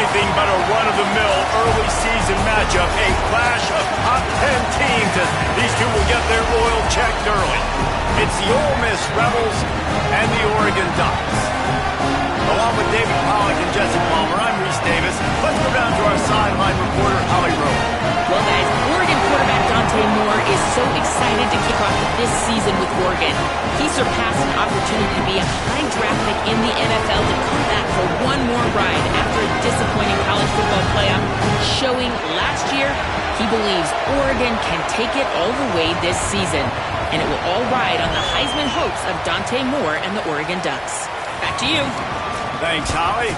anything but a run-of-the-mill early season matchup, a clash of top 10 teams as these two will get their oil checked early. It's the Ole Miss Rebels and the Oregon Ducks. Along with David Pollack and Jesse Palmer, I'm Reese Davis. Let's go down to our sideline reporter, Holly Rowe. Well, guys, Oregon quarterback Dante Moore is so excited to kick off this season with Oregon. He surpassed an opportunity to be a high draft pick in the NFL to come back for one more ride after a disappointing college football playoff, showing last year he believes Oregon can take it all the way this season. And it will all ride on the Heisman hopes of Dante Moore and the Oregon Ducks. Back to you. Thanks, Holly.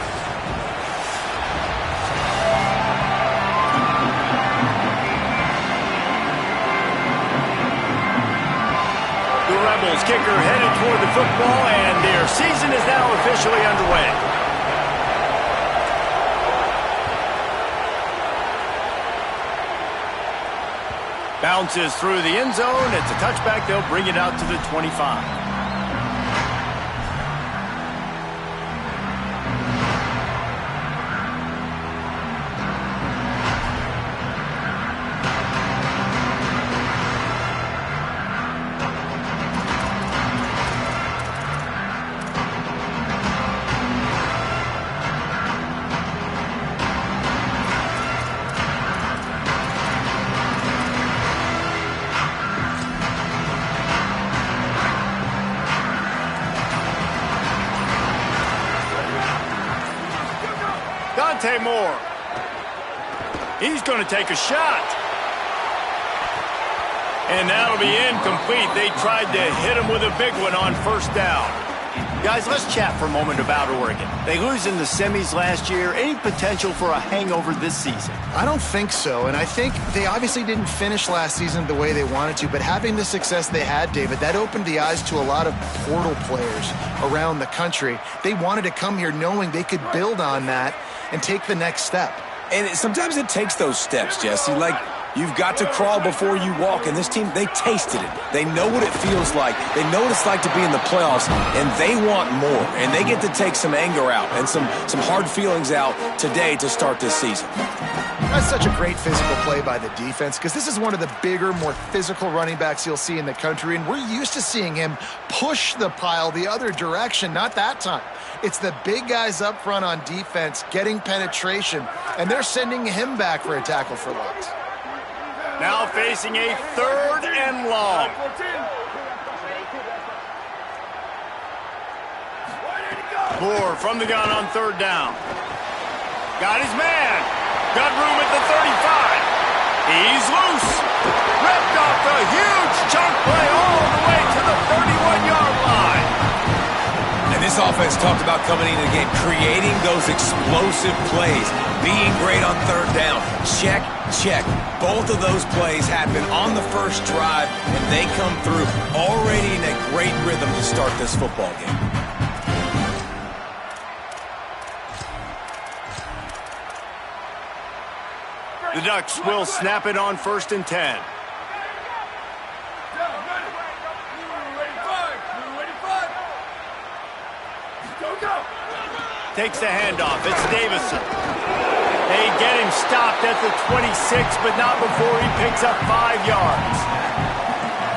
The Rebels kicker headed toward the football, and their season is now officially underway. Bounces through the end zone. It's a touchback. They'll bring it out to the 25. Dante Moore. He's going to take a shot. And that'll be incomplete. They tried to hit him with a big one on first down. Guys, let's chat for a moment about Oregon. They lose in the semis last year. Any potential for a hangover this season? I don't think so, and I think they obviously didn't finish last season the way they wanted to, but having the success they had, David, that opened the eyes to a lot of portal players around the country. They wanted to come here knowing they could build on that and take the next step. And sometimes it takes those steps, Jesse. Like, you've got to crawl before you walk. And this team, they tasted it. They know what it feels like. They know what it's like to be in the playoffs, and they want more. And they get to take some anger out and some hard feelings out today to start this season. That's such a great physical play by the defense because this is one of the bigger, more physical running backs you'll see in the country, and we're used to seeing him push the pile the other direction. Not that time. It's the big guys up front on defense getting penetration, and they're sending him back for a tackle for loss. Now facing a 3rd and long. Moore from the gun on 3rd down. Got his man. Got room at the 35. He's loose. Ripped off a huge chunk play all the way to the 31-yard line. And this offense talked about coming into the game, creating those explosive plays, being great on 3rd down. Check, check. Both of those plays happen on the first drive, and they come through already in a great rhythm to start this football game. The Ducks will snap it on 1st and 10. Takes the handoff. It's Davison. They get him stopped at the 26, but not before he picks up 5 yards.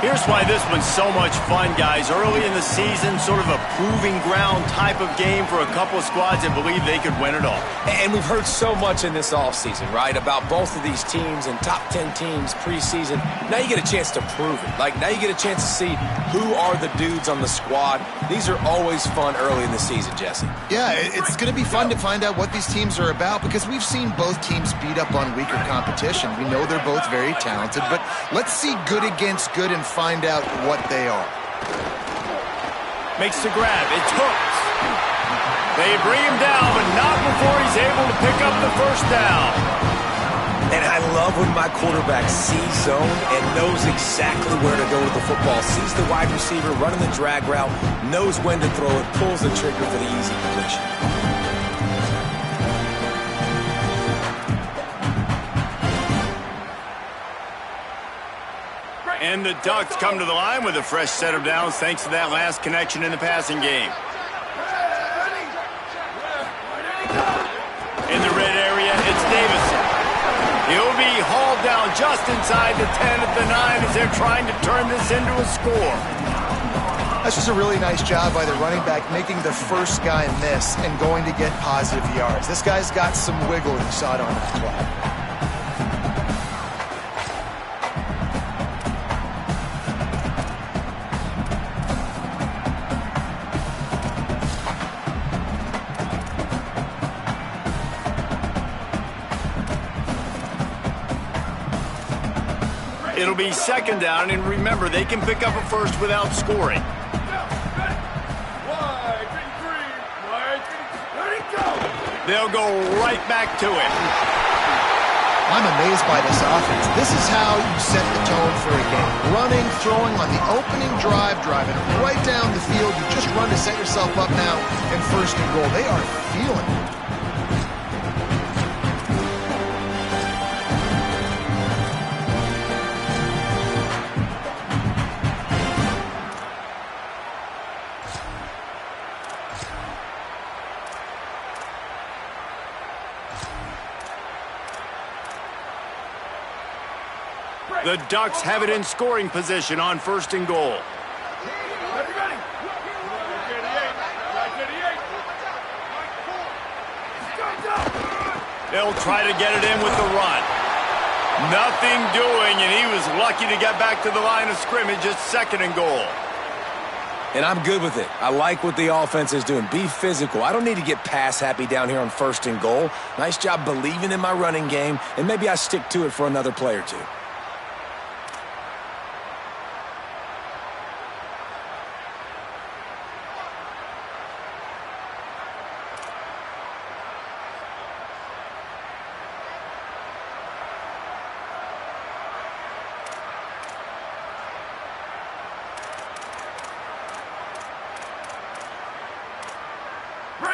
Here's why this one's so much fun, guys. Early in the season, sort of a proving ground type of game for a couple of squads that believe they could win it all. And we've heard so much in this offseason, right, about both of these teams and top 10 teams preseason. Now you get a chance to prove it. Like, now you get a chance to see who are the dudes on the squad. These are always fun early in the season, Jesse. Yeah, it's going to be fun to find out what these teams are about because we've seen both teams beat up on weaker competition. We know they're both very talented, but let's see good against good and find out what they are. Makes the grab. It's hooked. They bring him down, but not before he's able to pick up the 1st down. And I love when my quarterback sees zone and knows exactly where to go with the football. Sees the wide receiver running the drag route, knows when to throw it, pulls the trigger for the easy completion. And the Ducks come to the line with a fresh set of downs thanks to that last connection in the passing game. In the red area. just inside the 10 at the 9 as they're trying to turn this into a score. That's just a really nice job by the running back, making the first guy miss and going to get positive yards. This guy's got some wiggle, and you saw it on that play. It'll be second down, and remember, they can pick up a first without scoring. They'll go right back to it. I'm amazed by this offense. This is how you set the tone for a game. Running, throwing on the opening drive, driving right down the field. You just run to set yourself up now and first and goal. They are feeling it. The Ducks have it in scoring position on first and goal. They'll try to get it in with the run. Nothing doing, and he was lucky to get back to the line of scrimmage at second and goal. And I'm good with it. I like what the offense is doing. Be physical. I don't need to get pass happy down here on first and goal. Nice job believing in my running game, and maybe I stick to it for another play or two.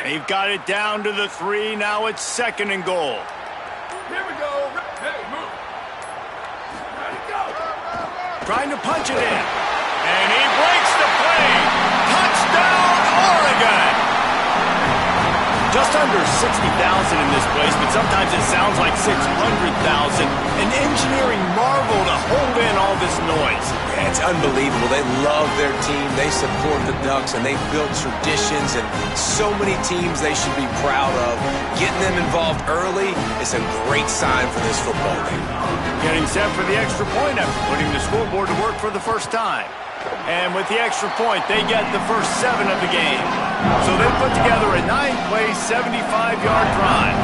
They've got it down to the 3. Now it's second and goal. Here we go. Hey, move. Ready, go. Trying to punch it in. And he breaks the play. Touchdown, Oregon! Just under 60,000 in this place, but sometimes it sounds like 600,000. An engineering marvel to hold in all this noise. Yeah, it's unbelievable. They love their team. They support the Ducks, and they've built traditions and so many teams they should be proud of. Getting them involved early is a great sign for this football game. Getting set for the extra point after putting the scoreboard to work for the first time. And with the extra point, they get the first 7 of the game. So they put together a 9-play, 75-yard drive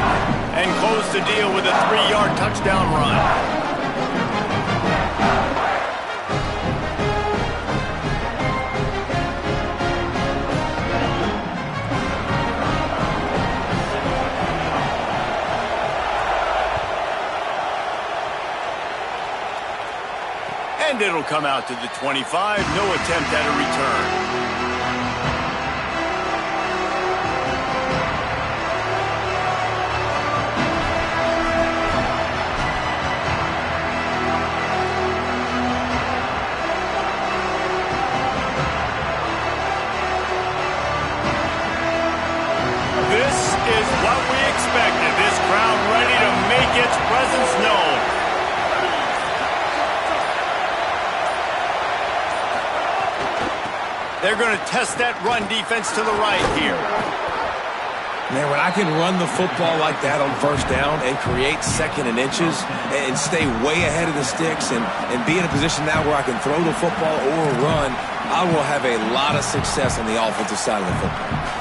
and close the deal with a 3-yard touchdown run. And it'll come out to the 25. No attempt at a return. This is what we expected. This crowd ready to make its presence known. They're going to test that run defense to the right here. Man, when I can run the football like that on first down and create second and inches and stay way ahead of the sticks and be in a position now where I can throw the football or run, I will have a lot of success on the offensive side of the football.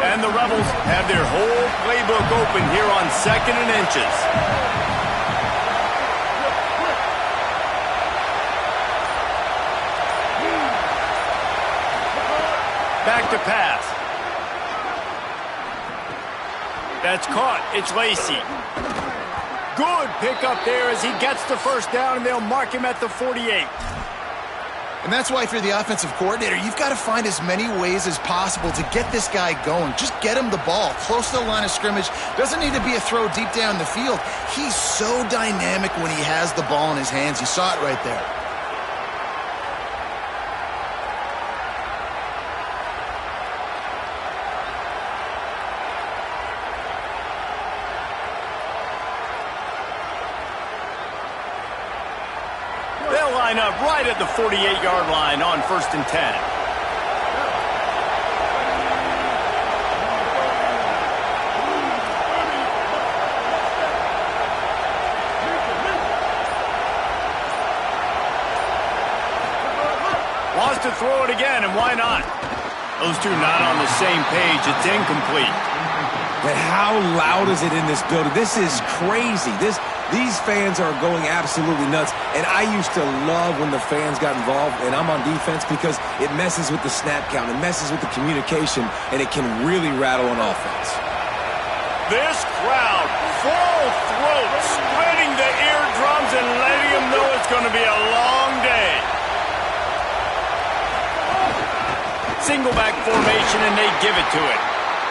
And the Rebels have their whole playbook open here on second and inches. Back to pass. That's caught. It's Lacey. Good pickup there as he gets the first down, and they'll mark him at the 48. And that's why if you're the offensive coordinator, you've got to find as many ways as possible to get this guy going. Just get him the ball close to the line of scrimmage. Doesn't need to be a throw deep down the field. He's so dynamic when he has the ball in his hands. You saw it right there. They'll line up right at the 48-yard line on 1st and 10. Wants to throw it again, and why not? Those two not on the same page. It's incomplete. But how loud is it in this building? This is crazy. These fans are going absolutely nuts. And I used to love when the fans got involved, and I'm on defense, because it messes with the snap count. It messes with the communication, and it can really rattle an offense. This crowd, full throat, spreading the eardrums and letting them know it's going to be a long day. Single back formation, and they give it to it.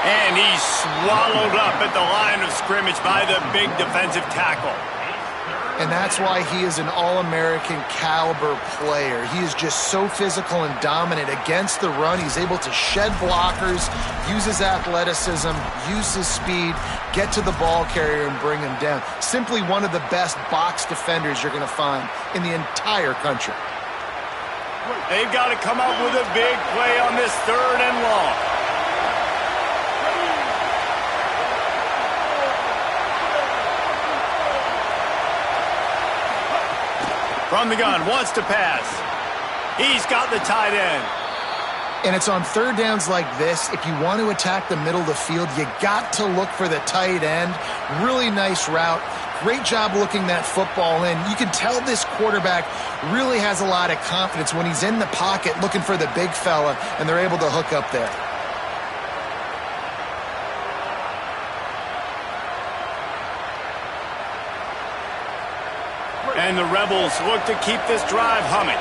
And he's swallowed up at the line of scrimmage by the big defensive tackle. And that's why he is an All-American caliber player. He is just so physical and dominant against the run. He's able to shed blockers, use his athleticism, use his speed, get to the ball carrier and bring him down. Simply one of the best box defenders you're going to find in the entire country. They've got to come up with a big play on this 3rd and long. From the gun, wants to pass. He's got the tight end. And it's on 3rd downs like this. If you want to attack the middle of the field, you got to look for the tight end. Really nice route. Great job looking that football in. You can tell this quarterback really has a lot of confidence when he's in the pocket looking for the big fella, and they're able to hook up there. And the Rebels look to keep this drive humming.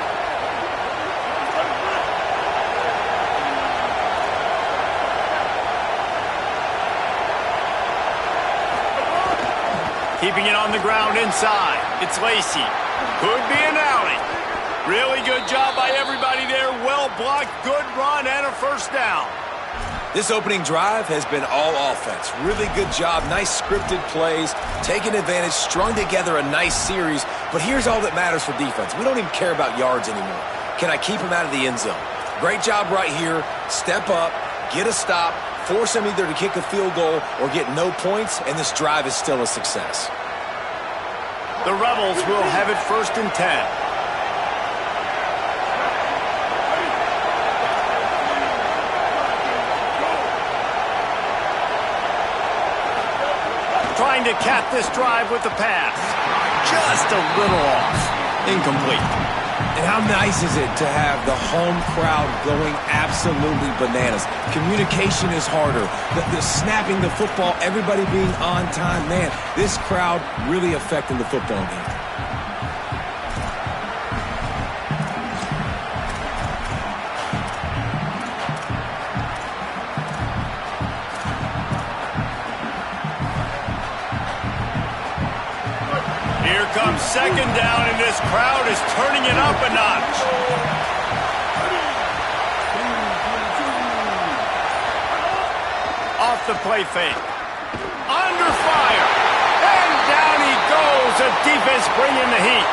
Keeping it on the ground inside. It's Lacey. Could be an alley. Really good job by everybody there. Well blocked, good run, and a 1st down. This opening drive has been all offense. Really good job. Nice scripted plays. Taking advantage, strung together a nice series. But here's all that matters for defense. We don't even care about yards anymore. Can I keep him out of the end zone? Great job right here. Step up, get a stop, force him either to kick a field goal or get no points, and this drive is still a success. The Rebels will have it 1st and 10. Trying to cap this drive with the pass. Just a little off. Incomplete. And how nice is it to have the home crowd going absolutely bananas? Communication is harder. The snapping the football, everybody being on time. Man, this crowd really affecting the football game. Here comes 2nd down, and this crowd is turning it up a notch. Off the play fake. Under fire. And down he goes. The defense bringing the heat.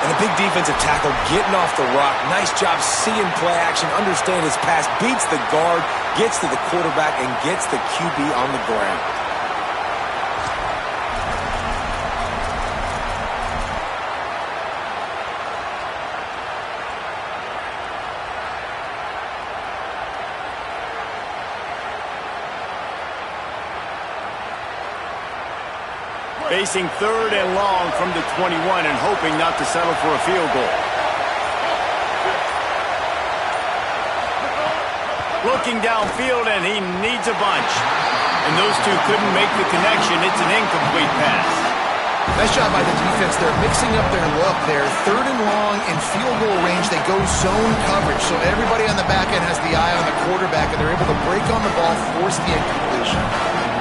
And a big defensive tackle getting off the rock. Nice job seeing play action, understand his pass, beats the guard, gets to the quarterback, and gets the QB on the ground. Facing 3rd and long from the 21 and hoping not to settle for a field goal. Looking downfield, and he needs a bunch. And those two couldn't make the connection. It's an incomplete pass. Nice job by the defense. They're mixing up their look there. 3rd and long in field goal range. They go zone coverage. So everybody on the back end has the eye on the quarterback, and they're able to break on the ball, force the incompletion.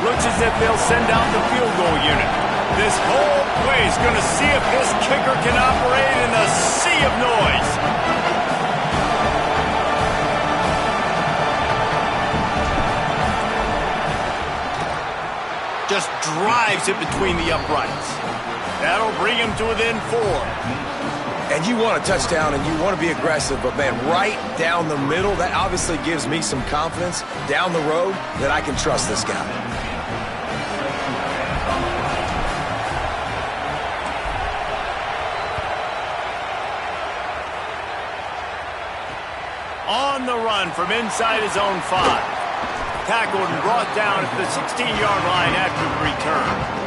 Looks as if they'll send out the field goal unit. This whole play is going to see if this kicker can operate in a sea of noise. Just drives it between the uprights. That'll bring him to within 4. And you want a touchdown and you want to be aggressive, but, man, right down the middle, that obviously gives me some confidence down the road that I can trust this guy. On the run from inside his own 5. Tackled and brought down at the 16-yard line after the return.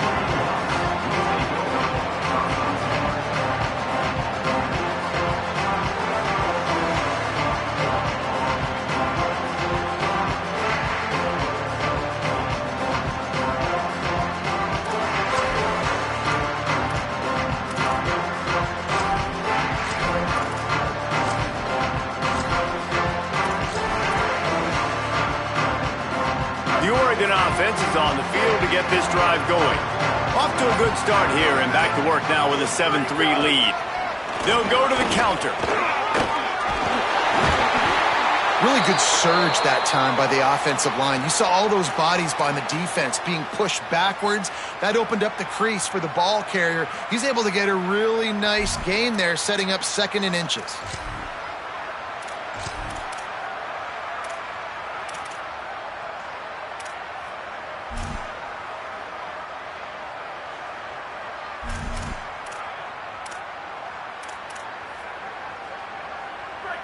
Offense is on the field to get this drive going. Off to a good start here and back to work now with a 7-3 lead. They'll go to the counter. Really good surge that time by the offensive line. You saw all those bodies by the defense being pushed backwards. That opened up the crease for the ball carrier. He's able to get a really nice gain there, setting up 2nd and inches.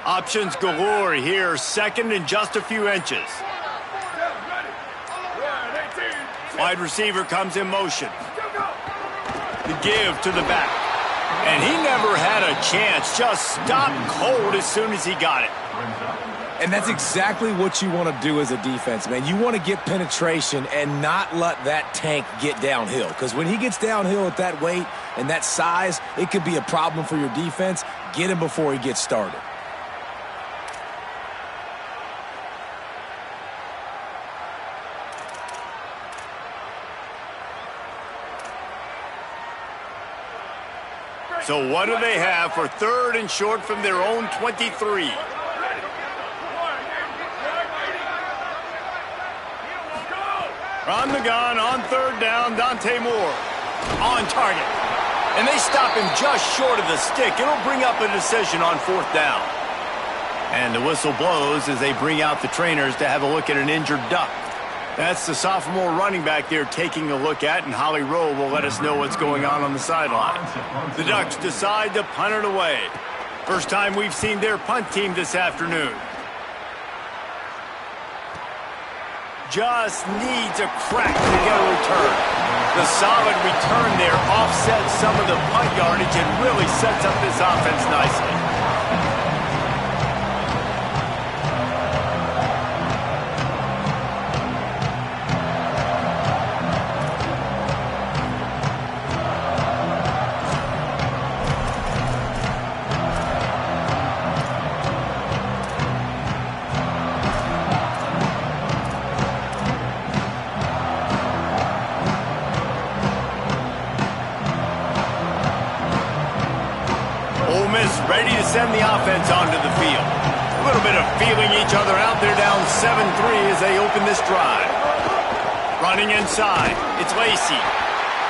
Options galore here, 2nd and just a few inches. Wide receiver comes in motion. The give to the back. And he never had a chance, just stopped cold as soon as he got it. And that's exactly what you want to do as a defense, man. You want to get penetration and not let that tank get downhill. Because when he gets downhill at that weight and that size, it could be a problem for your defense. Get him before he gets started. So what do they have for 3rd and short from their own 23? On the gun, on 3rd down, Dante Moore. On target. And they stop him just short of the stick. It'll bring up a decision on 4th down. And the whistle blows as they bring out the trainers to have a look at an injured Duck. That's the sophomore running back they're taking a look at, and Holly Rowe will let us know what's going on the sideline. The Ducks decide to punt it away. First time we've seen their punt team this afternoon. Just needs a crack to get a return. The solid return there offsets some of the punt yardage and really sets up this offense nicely. Ready to send the offense onto the field. A little bit of feeling each other out there down 7-3 as they open this drive. Running inside, it's Lacey.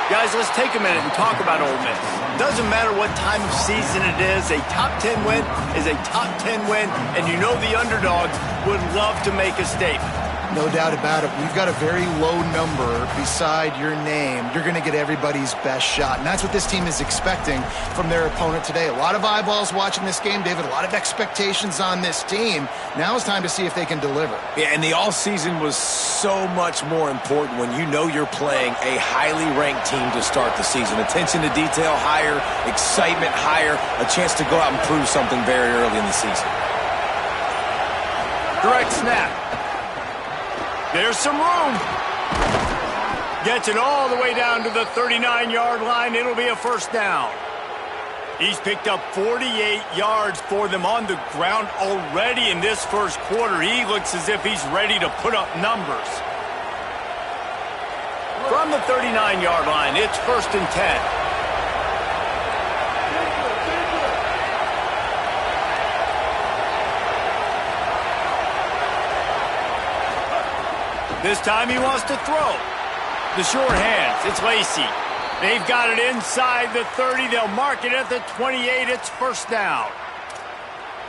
Guys, let's take a minute and talk about Ole Miss. Doesn't matter what time of season it is, a top 10 win is a top 10 win, and you know the underdogs would love to make a statement. No doubt about it. We've got a very low number beside your name. You're going to get everybody's best shot. And that's what this team is expecting from their opponent today. A lot of eyeballs watching this game, David. A lot of expectations on this team. Now it's time to see if they can deliver. Yeah, and the all-season was so much more important when you know you're playing a highly ranked team to start the season. Attention to detail higher, excitement higher, a chance to go out and prove something very early in the season. Direct snap. There's some room. Gets it all the way down to the 39-yard line. It'll be a 1st down. He's picked up 48 yards for them on the ground already in this first quarter. He looks as if he's ready to put up numbers. From the 39-yard line, it's 1st and 10. This time he wants to throw. The short hands, it's Lacey. They've got it inside the 30. They'll mark it at the 28. It's first down.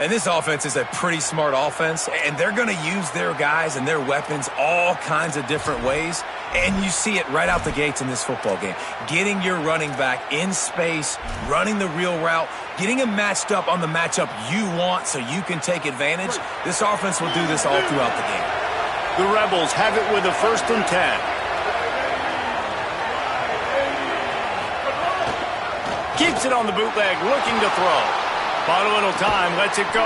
And this offense is a pretty smart offense, and they're going to use their guys and their weapons all kinds of different ways. And you see it right out the gates in this football game. Getting your running back in space, running the real route, getting him matched up on the matchup you want so you can take advantage. This offense will do this all throughout the game. The Rebels have it with a 1st and 10. Keeps it on the bootleg, looking to throw. Bought a little time, lets it go.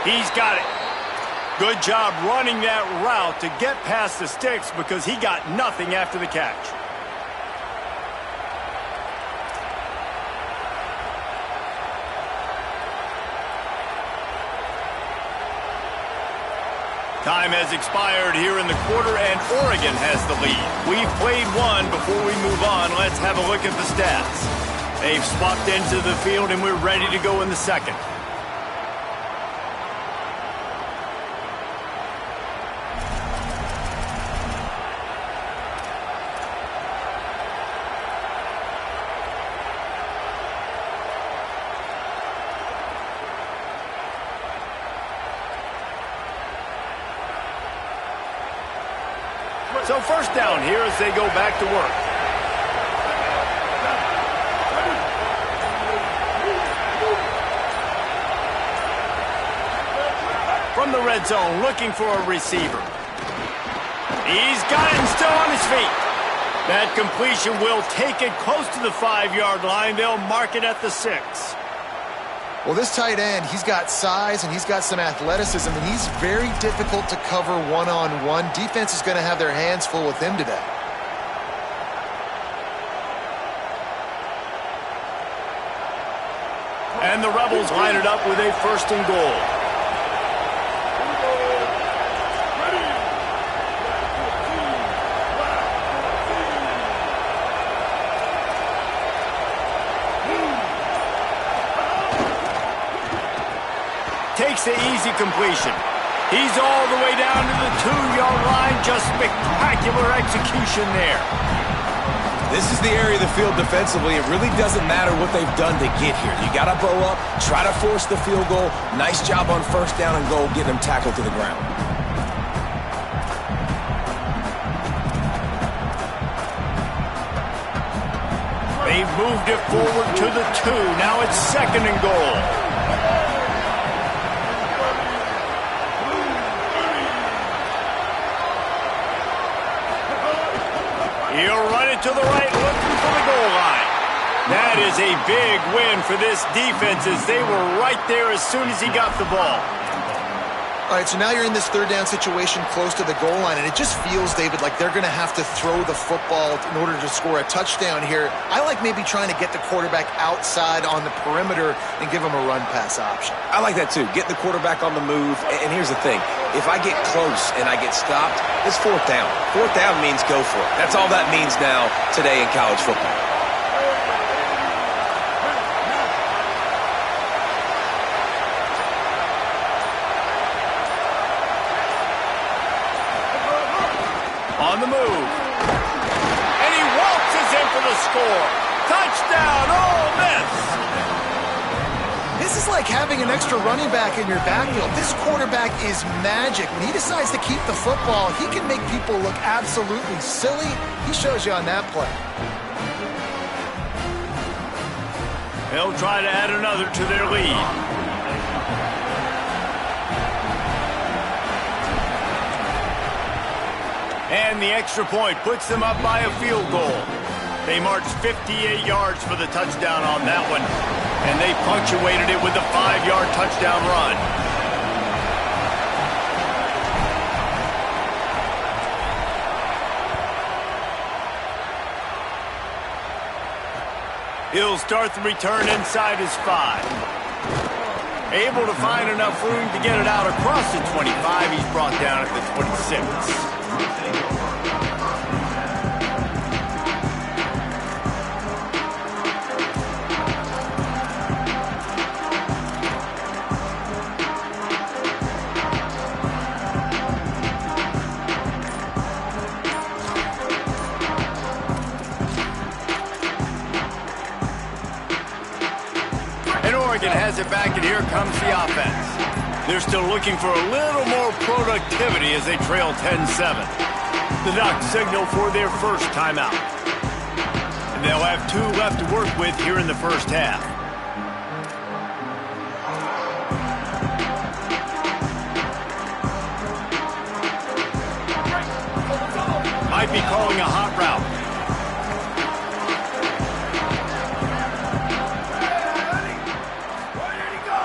He's got it. Good job running that route to get past the sticks because he got nothing after the catch. Time has expired here in the quarter, and Oregon has the lead. We've played one. Before we move on, let's have a look at the stats. They've swapped into the field, and we're ready to go in the second. So first down here as they go back to work. From the red zone, looking for a receiver. He's got it and still on his feet. That completion will take it close to the 5-yard line. They'll mark it at the 6. Well, this tight end, he's got size and he's got some athleticism, and he's very difficult to cover one-on-one. Defense is going to have their hands full with him today. And the Rebels line it up with a 1st and goal. Takes the easy completion. He's all the way down to the 2-yard line. Just spectacular execution there. This is the area of the field defensively. It really doesn't matter what they've done to get here. You got to bow up, try to force the field goal. Nice job on 1st down and goal, getting them tackled to the ground. They've moved it forward to the 2. Now it's 2nd and goal. He'll run it to the right, looking for the goal line. That is a big win for this defense as they were right there as soon as he got the ball. All right, so now you're in this 3rd down situation close to the goal line, and it just feels, David, like they're going to have to throw the football in order to score a touchdown here. I like maybe trying to get the quarterback outside on the perimeter and give him a run-pass option. I like that too. Get the quarterback on the move. And here's the thing. If I get close and I get stopped, it's 4th down. 4th down means go for it. That's all that means now today in college football. On the move. And he waltzes in for the score. Touchdown, Ole Miss. This is like having an extra running back in your backfield. This quarterback is magic. When he decides to keep the football, he can make people look absolutely silly. He shows you on that play. They'll try to add another to their lead. And the extra point puts them up by a field goal. They marched 58 yards for the touchdown on that one, and they punctuated it with a 5-yard touchdown run. He'll start the return inside his 5. Able to find enough room to get it out across the 25. He's brought down at the 26. Oregon has it back, and here comes the offense. They're still looking for a little more productivity as they trail 10-7. The Ducks signal for their first timeout. And they'll have 2 left to work with here in the first half. Might be calling a hot route.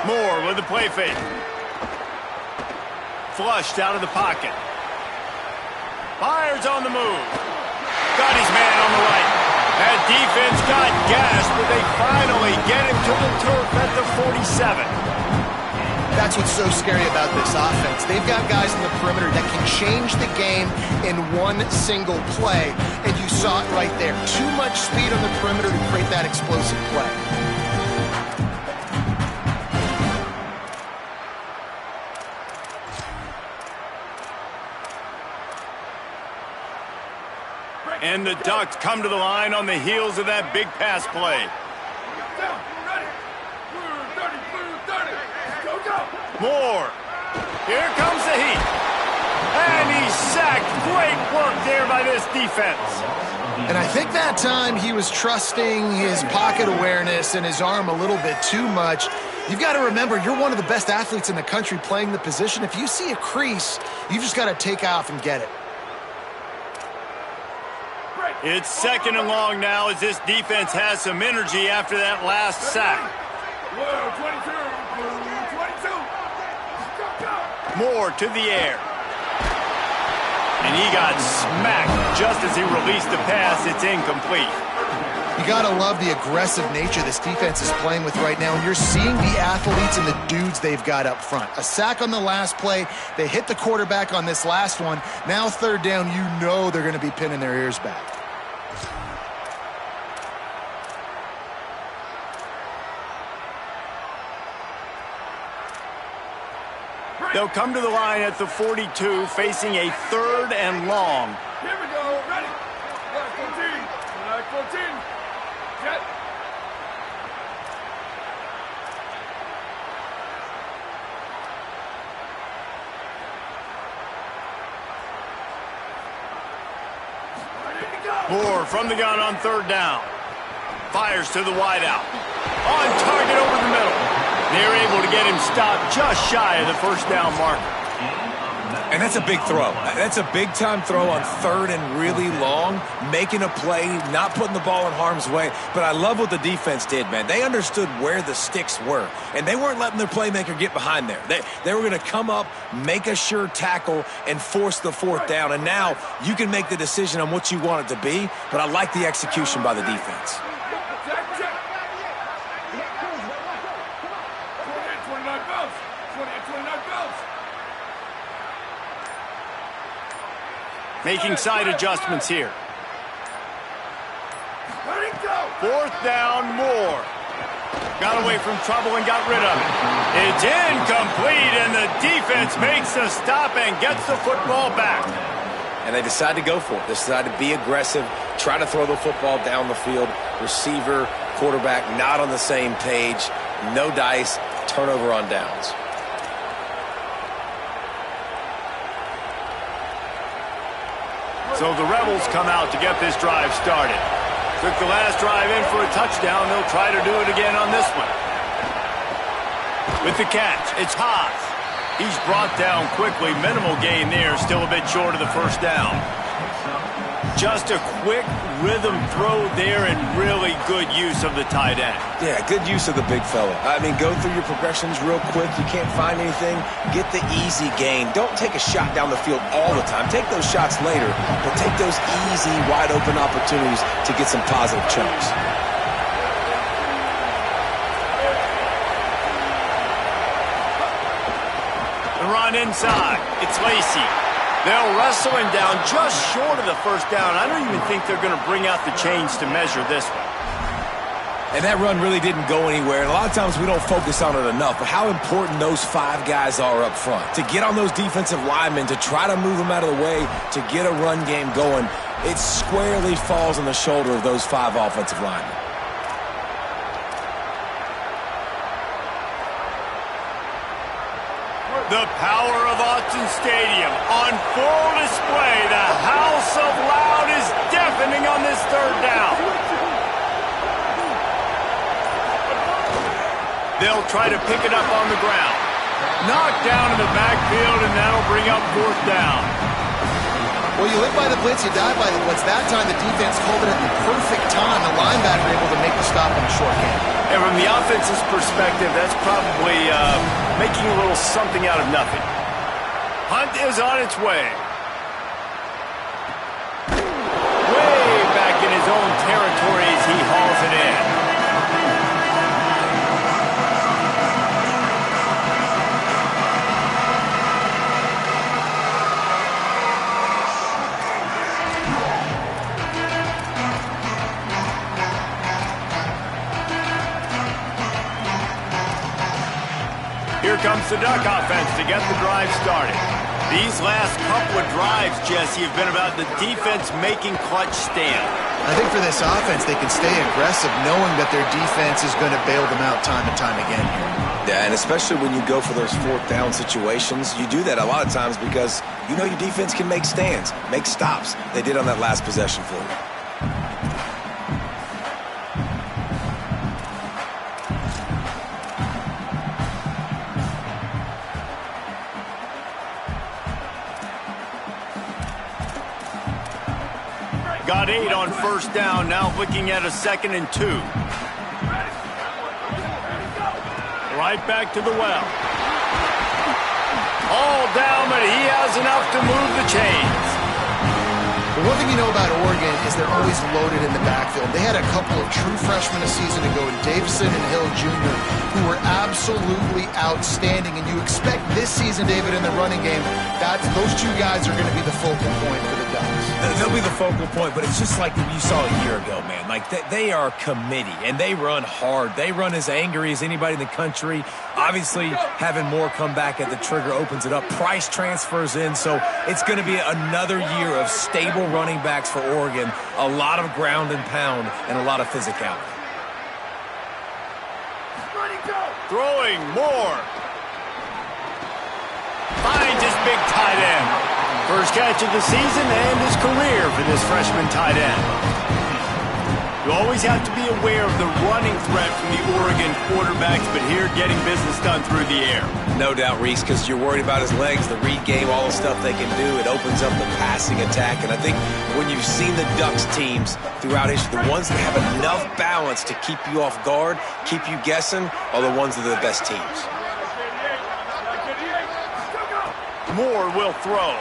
Moore with the play fake. Flushed out of the pocket. Fires on the move. Got his man on the right. That defense got gashed, but they finally get him to the turf at the 47. That's what's so scary about this offense. They've got guys in the perimeter that can change the game in one single play, and you saw it right there. Too much speed on the perimeter to create that explosive play. And the Ducks come to the line on the heels of that big pass play. Moore. Here comes the heat. And he's sacked. Great work there by this defense. And I think that time he was trusting his pocket awareness and his arm a little bit too much. You've got to remember, you're one of the best athletes in the country playing the position. If you see a crease, you've just got to take off and get it. It's 2nd and long now as this defense has some energy after that last sack. Moore to the air. And he got smacked just as he released the pass. It's incomplete. You got to love the aggressive nature this defense is playing with right now, and you're seeing the athletes and the dudes they've got up front. A sack on the last play. They hit the quarterback on this last one. Now 3rd down, you know they're going to be pinning their ears back. They'll come to the line at the 42, facing a 3rd and long. Here we go. Ready. Black 14. Black 14. Jet. Moore from the gun on 3rd down. Fires to the wideout. On target over the middle. They're able to get him stopped just shy of the 1st down marker. And that's a big throw. That's a big-time throw on 3rd and really long, making a play, not putting the ball in harm's way. But I love what the defense did, man. They understood where the sticks were, and they weren't letting their playmaker get behind there. They were going to come up, make a sure tackle, and force the 4th down. And now you can make the decision on what you want it to be, but I like the execution by the defense. Making side adjustments here. 4th down, Moore. Got away from trouble and got rid of it. It's incomplete, and the defense makes the stop and gets the football back. And they decide to go for it. They decide to be aggressive, try to throw the football down the field. Receiver, quarterback, not on the same page. No dice, turnover on downs. So the Rebels come out to get this drive started. Took the last drive in for a touchdown. They'll try to do it again on this one. With the catch, it's Haas. He's brought down quickly. Minimal gain there, still a bit short of the 1st down. Just a quick rhythm throw there and really good use of the tight end. Yeah, good use of the big fella. I mean, go through your progressions real quick. You can't find anything. Get the easy gain. Don't take a shot down the field all the time. Take those shots later, but take those easy, wide-open opportunities to get some positive chunks. The run inside. It's Lacey. They'll wrestle him down just short of the 1st down. I don't even think they're going to bring out the chains to measure this one. And that run really didn't go anywhere. And a lot of times we don't focus on it enough, but how important those 5 guys are up front. To get on those defensive linemen, to try to move them out of the way, to get a run game going, it squarely falls on the shoulder of those 5 offensive linemen. The power of Autzen Stadium on full display. The house of loud is deafening on this third down. They'll try to pick it up on the ground. Knocked down in the backfield, and that'll bring up fourth down. Well, you live by the blitz, you die by the blitz. That time the defense called it at the perfect time. The linebacker able to make the stop on the short game. And from the offense's perspective, that's probably making a little something out of nothing. Hunt is on its way. Way back in his own territory as he hauls it in. Here comes the Duck offense to get the drive started. These last couple of drives, Jesse, have been about the defense making clutch stand. I think for this offense, they can stay aggressive knowing that their defense is going to bail them out time and time again here. Yeah, and especially when you go for those fourth down situations, you do that a lot of times because you know your defense can make stands, make stops. They did on that last possession for you. Got 8 on first down, now looking at a 2nd and 2. Right back to the well. All down, but he has enough to move the chains. The one thing you know about Oregon is they're always loaded in the backfield. They had a couple of true freshmen a season ago, Davison and Hill Jr., who were absolutely outstanding. And you expect this season, David, in the running game, that those two guys are going to be the focal point for the Ducks. They'll be the focal point, but it's just like you saw a year ago, man. Like, they are committee, and they run hard. They run as angry as anybody in the country. Obviously, having more come back at the trigger opens it up. Price transfers in, so it's going to be another year of stable running backs for Oregon. A lot of ground and pound and a lot of physicality. Throwing more. Finds his big tight end. First catch of the season and his career for this freshman tight end. You always have to be aware of the running threat from the Oregon quarterbacks, but here getting business done through the air. No doubt, Reese, because you're worried about his legs, the read game, all the stuff they can do. It opens up the passing attack. And I think when you've seen the Ducks teams throughout history, the ones that have enough balance to keep you off guard, keep you guessing, are the ones that are the best teams. Moore will throw.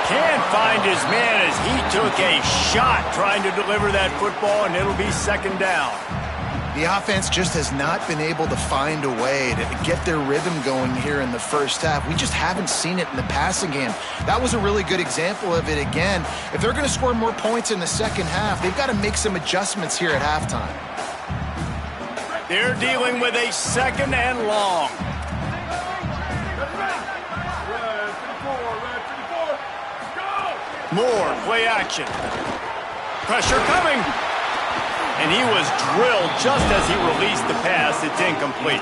Can't find his man as he took a shot trying to deliver that football, and it'll be 2nd down. The offense just has not been able to find a way to get their rhythm going here in the first half. We just haven't seen it in the passing game. That was a really good example of it again. If they're going to score more points in the second half, they've got to make some adjustments here at halftime. They're dealing with a 2nd and long. Moore, play action. Pressure coming. And he was drilled just as he released the pass. It's incomplete.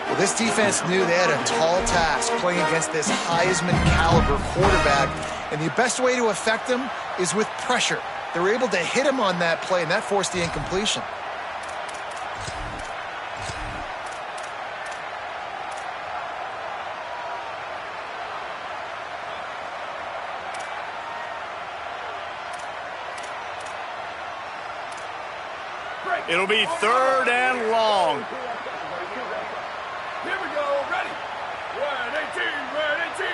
Well, this defense knew they had a tall task playing against this Heisman caliber quarterback. And the best way to affect him is with pressure. They were able to hit him on that play, and that forced the incompletion. It'll be 3rd and long. Here we go. Ready. Red 18. Red 18.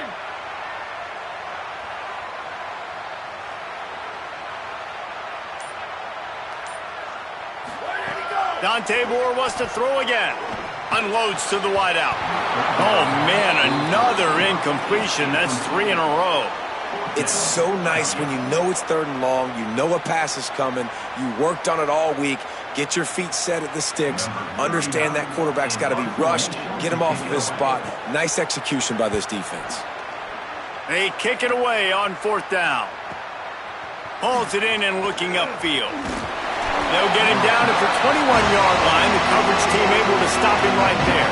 Dante Moore wants to throw again. Unloads to the wideout. Oh, man, another incompletion. That's 3 in a row. It's so nice when you know it's 3rd and long, you know a pass is coming, you worked on it all week, get your feet set at the sticks, understand that quarterback's got to be rushed, get him off of his spot. Nice execution by this defense. They kick it away on 4th down. Hauls it in and looking upfield. They'll get him down at the 21-yard line. The coverage team able to stop him right there.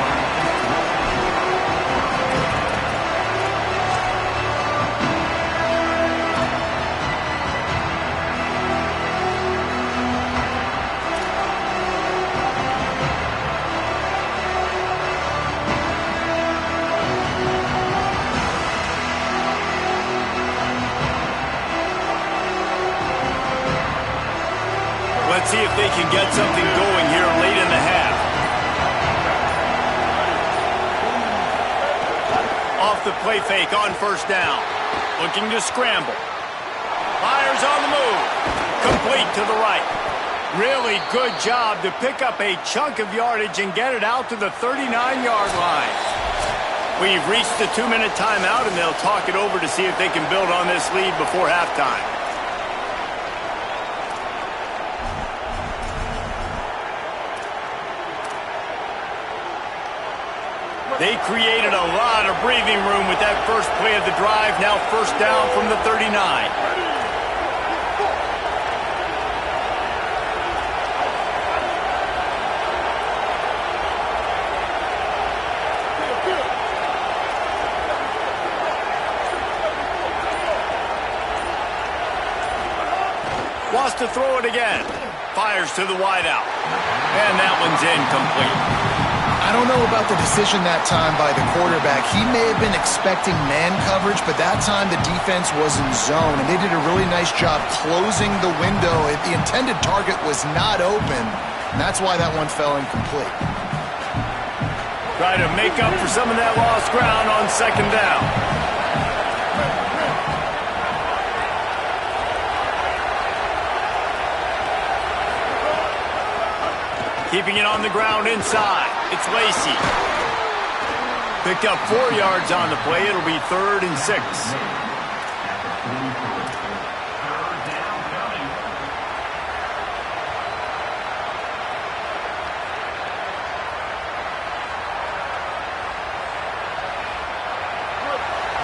something going here late in the half. Off the play fake on first down. Looking to scramble. Fires on the move. Complete to the right. Really good job to pick up a chunk of yardage and get it out to the 39-yard line. We've reached the 2-minute timeout, and they'll talk it over to see if they can build on this lead before halftime. They created a lot of breathing room with that first play of the drive. Now first down from the 39. Wants to throw it again. Fires to the wideout. And that one's incomplete. I don't know about the decision that time by the quarterback. He may have been expecting man coverage, but that time the defense was in zone, and they did a really nice job closing the window. The intended target was not open, and that's why that one fell incomplete. Try to make up for some of that lost ground on second down. Keeping it on the ground inside. It's Lacey. Picked up 4 yards on the play. It'll be 3rd and 6.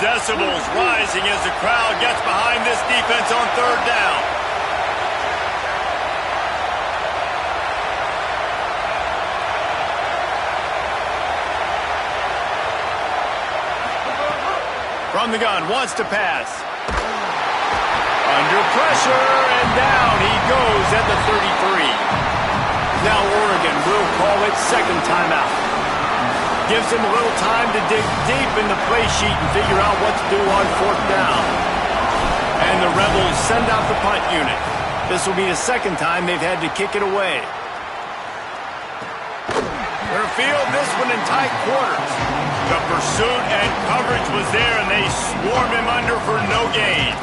Decibels rising as the crowd gets behind this defense on 3rd down. From the gun, wants to pass. Under pressure, and down he goes at the 33. Now Oregon will call it second timeout. Gives him a little time to dig deep in the play sheet and figure out what to do on 4th down. And the Rebels send out the punt unit. This will be the second time they've had to kick it away. They're field this one in tight quarters. The pursuit and coverage was there, and they swarm him under for no gain.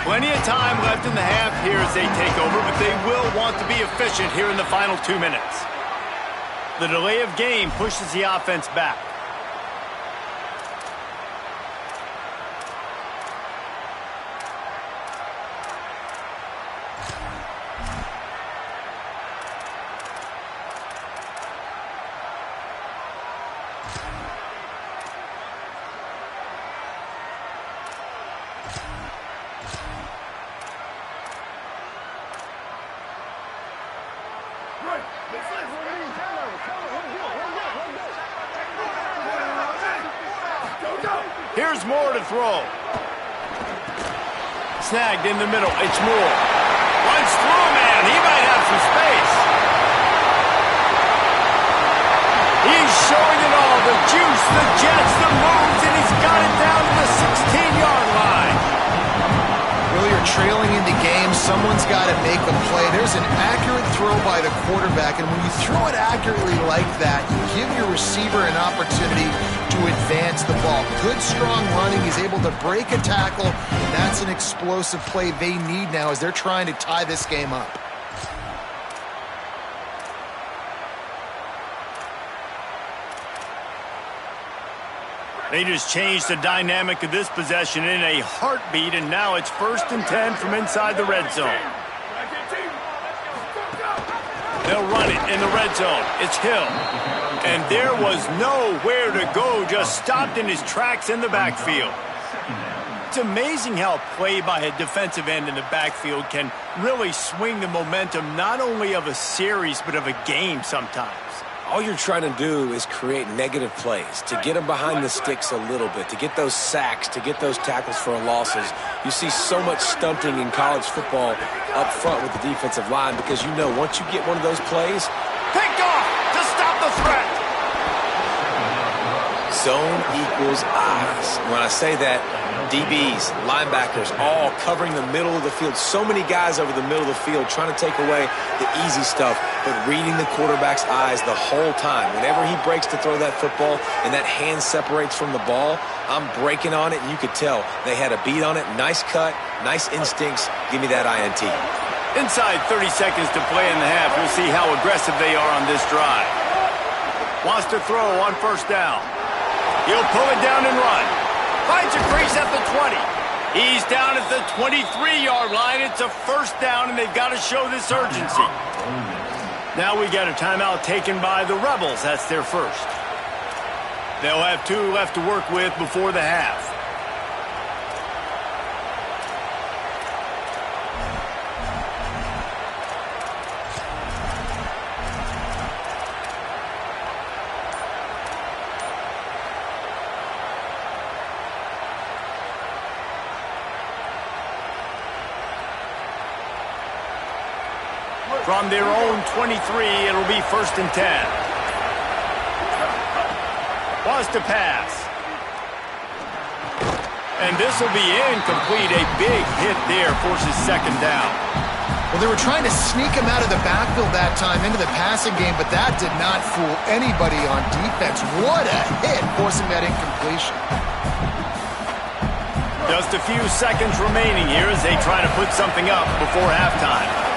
Plenty of time left in the half here as they take over, but they will want to be efficient here in the final 2 minutes. The delay of game pushes the offense back. Here's Moore to throw. Snagged in the middle. It's Moore. Runs through, man. He might have some space. He's showing it all. The juice, the jets, the moves, and he's got it down to the 16-yard line. Really, you're trailing into games. Someone's got to make a play. There's an accurate throw by the quarterback, and when you throw it accurately like that, you give your receiver an opportunity to advance the ball. Good, strong running. He's able to break a tackle, and that's an explosive play they need now as they're trying to tie this game up. They just changed the dynamic of this possession in a heartbeat, and now it's 1st and 10 from inside the red zone. They'll run it in the red zone. It's Hill. And there was nowhere to go, just stopped in his tracks in the backfield. It's amazing how play by a defensive end in the backfield can really swing the momentum not only of a series but of a game sometimes. all you're trying to do is create negative plays, to get them behind the sticks a little bit, to get those sacks, to get those tackles for losses. You see so much stunting in college football up front with the defensive line because you know once you get one of those plays, Picked off to stop the threat. zone equals eyes. When I say that, DBs, linebackers, all covering the middle of the field. So many guys over the middle of the field trying to take away the easy stuff, but reading the quarterback's eyes the whole time. Whenever he breaks to throw that football and that hand separates from the ball, I'm breaking on it, and you could tell they had a beat on it. Nice cut, nice instincts. Give me that INT. Inside 30 seconds to play in the half. We'll see how aggressive they are on this drive. Wants to throw on first down. He'll pull it down and run. Finds a crease at the 20. He's down at the 23-yard line. It's a first down, and they've got to show this urgency. Now we got a timeout taken by the Rebels. That's their first. They'll have 2 left to work with before the half. From their own 23, it'll be 1st and 10. Wants to pass. And this will be incomplete. A big hit there forces 2nd down. Well, they were trying to sneak him out of the backfield that time into the passing game, but that did not fool anybody on defense. What a hit, forcing that incompletion. Just a few seconds remaining here as they try to put something up before halftime.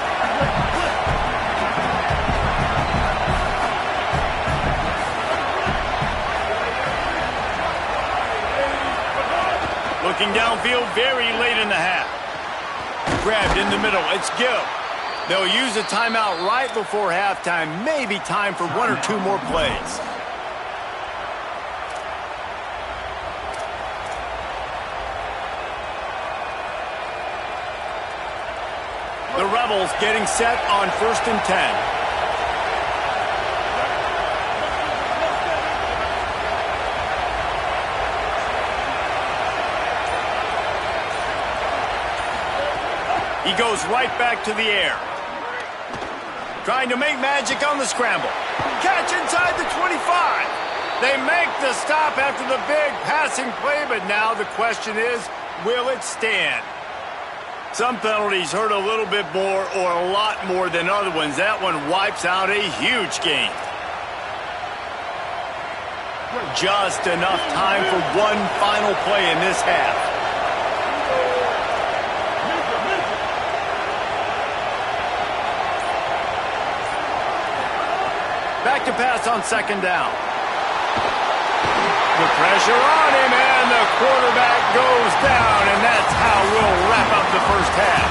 Looking downfield very late in the half. Grabbed in the middle. It's Gill. They'll use a timeout right before halftime. Maybe time for 1 or 2 more plays. The Rebels getting set on 1st and 10. He goes right back to the air. Trying to make magic on the scramble. Catch inside the 25. They make the stop after the big passing play, but now the question is, will it stand? Some penalties hurt a little bit more or a lot more than other ones. That one wipes out a huge game. Just enough time for one final play in this half. Back to pass on 2nd down. The pressure on him, and the quarterback goes down, and that's how we'll wrap up the first half.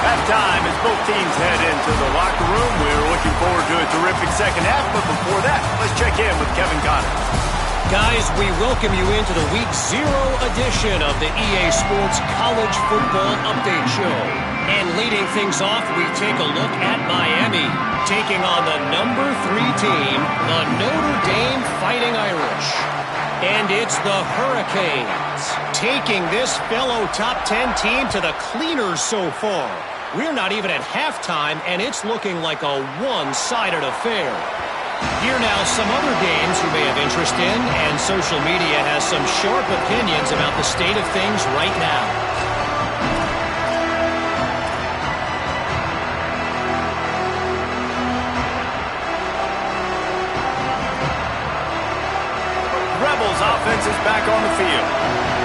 Halftime as both teams head into the locker room. We're looking forward to a terrific second half, but before that, let's check in with Kevin Connors. Guys, we welcome you into the Week 0 edition of the EA Sports College Football Update Show. And leading things off, we take a look at Miami, taking on the number 3 team, the Notre Dame Fighting Irish. And it's the Hurricanes, taking this fellow top 10 team to the cleaners so far. We're not even at halftime, and it's looking like a one-sided affair. Here now some other games you may have interest in, and social media has some sharp opinions about the state of things right now. Rebels offense is back on the field.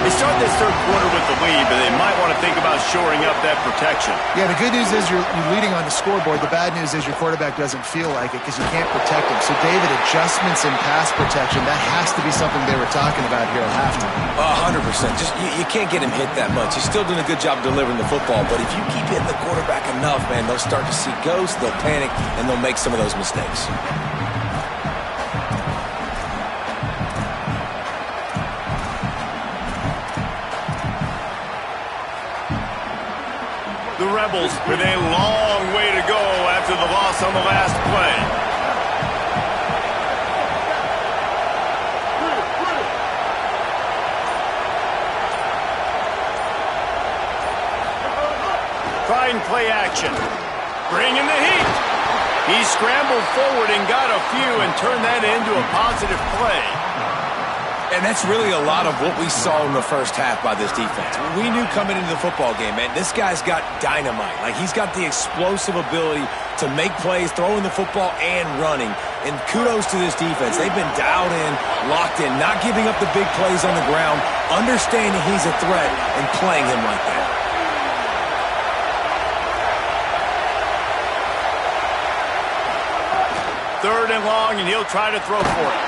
They start this 3rd quarter with the lead, but they might want to think about shoring up that protection. Yeah, the good news is you're leading on the scoreboard. The bad news is your quarterback doesn't feel like it because you can't protect him. So, David, adjustments in pass protection, that has to be something they were talking about here at halftime. 100%. Just you can't get him hit that much. He's still doing a good job delivering the football, but if you keep hitting the quarterback enough, man, they'll start to see ghosts, they'll panic, and they'll make some of those mistakes. The Rebels with a long way to go after the loss on the last play. trying play action. Bringing the heat. He scrambled forward and got a few and turned that into a positive play. And that's really a lot of what we saw in the first half by this defense. We knew coming into the football game, man, this guy's got dynamite. Like, he's got the explosive ability to make plays, throwing the football and running. And kudos to this defense. They've been dialed in, locked in, not giving up the big plays on the ground, understanding he's a threat and playing him like that. Third and long, and he'll try to throw for it.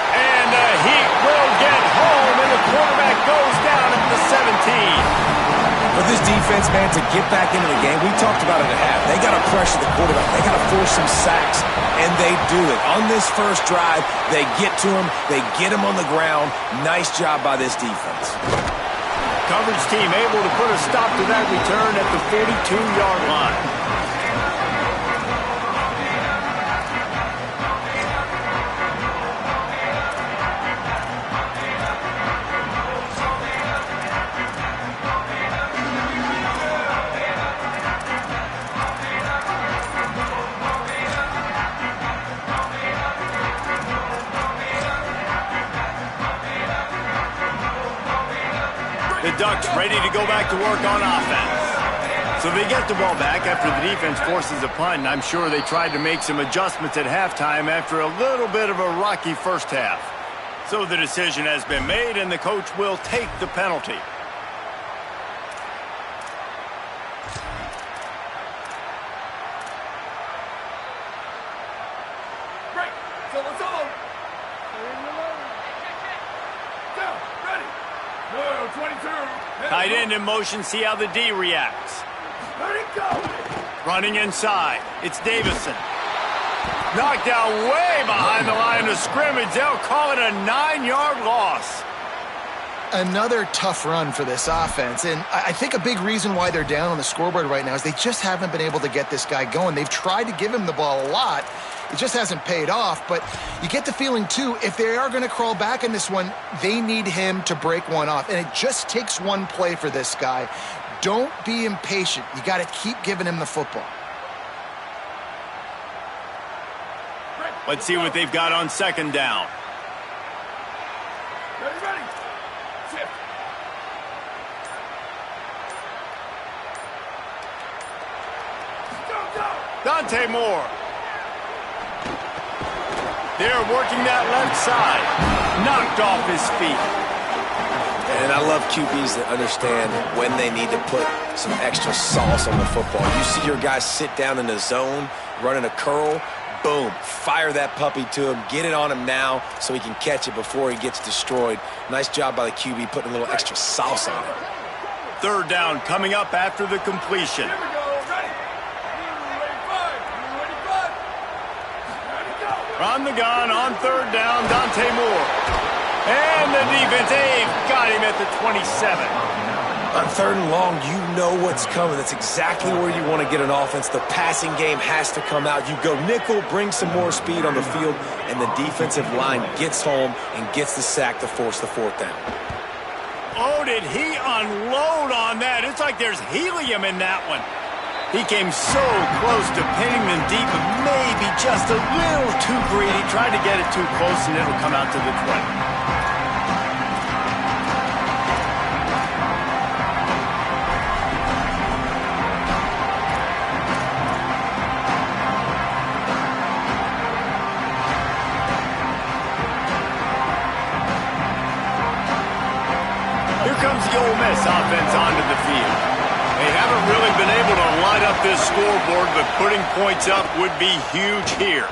And the heat will get home, and the quarterback goes down at the 17. For this defense, man, to get back into the game, we talked about it at half. They got to pressure the quarterback. They got to force some sacks, and they do it. On this first drive, they get to him. They get him on the ground. Nice job by this defense. Coverage team able to put a stop to that return at the 42-yard line. The Ducks ready to go back to work on offense. So they get the ball back after the defense forces a punt, and I'm sure they tried to make some adjustments at halftime after a little bit of a rocky first half. So the decision has been made, and the coach will take the penalty. Break. Solo. Down. Ready. No, 22. Tight end in motion, see how the D reacts. Let it go. Running inside, it's Davison. Knocked down way behind the line of scrimmage. They'll call it a 9-yard loss. Another tough run for this offense, and I think a big reason why they're down on the scoreboard right now is they just haven't been able to get this guy going. They've tried to give him the ball a lot. It just hasn't paid off, but you get the feeling, too, if they are going to crawl back in this one, they need him to break one off, and it just takes one play for this guy. Don't be impatient. You got to keep giving him the football. Let's see what they've got on second down. Ready. Shift. Go. Dante Moore. They're working that left side. Knocked off his feet. And I love QBs that understand when they need to put some extra sauce on the football. You see your guys sit down in the zone, running a curl, boom, fire that puppy to him, get it on him now so he can catch it before he gets destroyed. Nice job by the QB putting a little extra sauce on it. Third down coming up after the completion. Here we go. Ready. 85. Ready, go. On the gun on third down, Dante Moore. And the defense, they've got him at the 27. On third and long, you know what's coming. That's exactly where you want to get an offense. The passing game has to come out. You go nickel, bring some more speed on the field, and the defensive line gets home and gets the sack to force the fourth down. Oh, did he unload on that? It's like there's helium in that one. He came so close to pinning them deep, but maybe just a little too greedy. Tried to get it too close, and it'll come out to the 20. Comes the Ole Miss offense onto the field. They haven't really been able to light up this scoreboard, but putting points up would be huge here.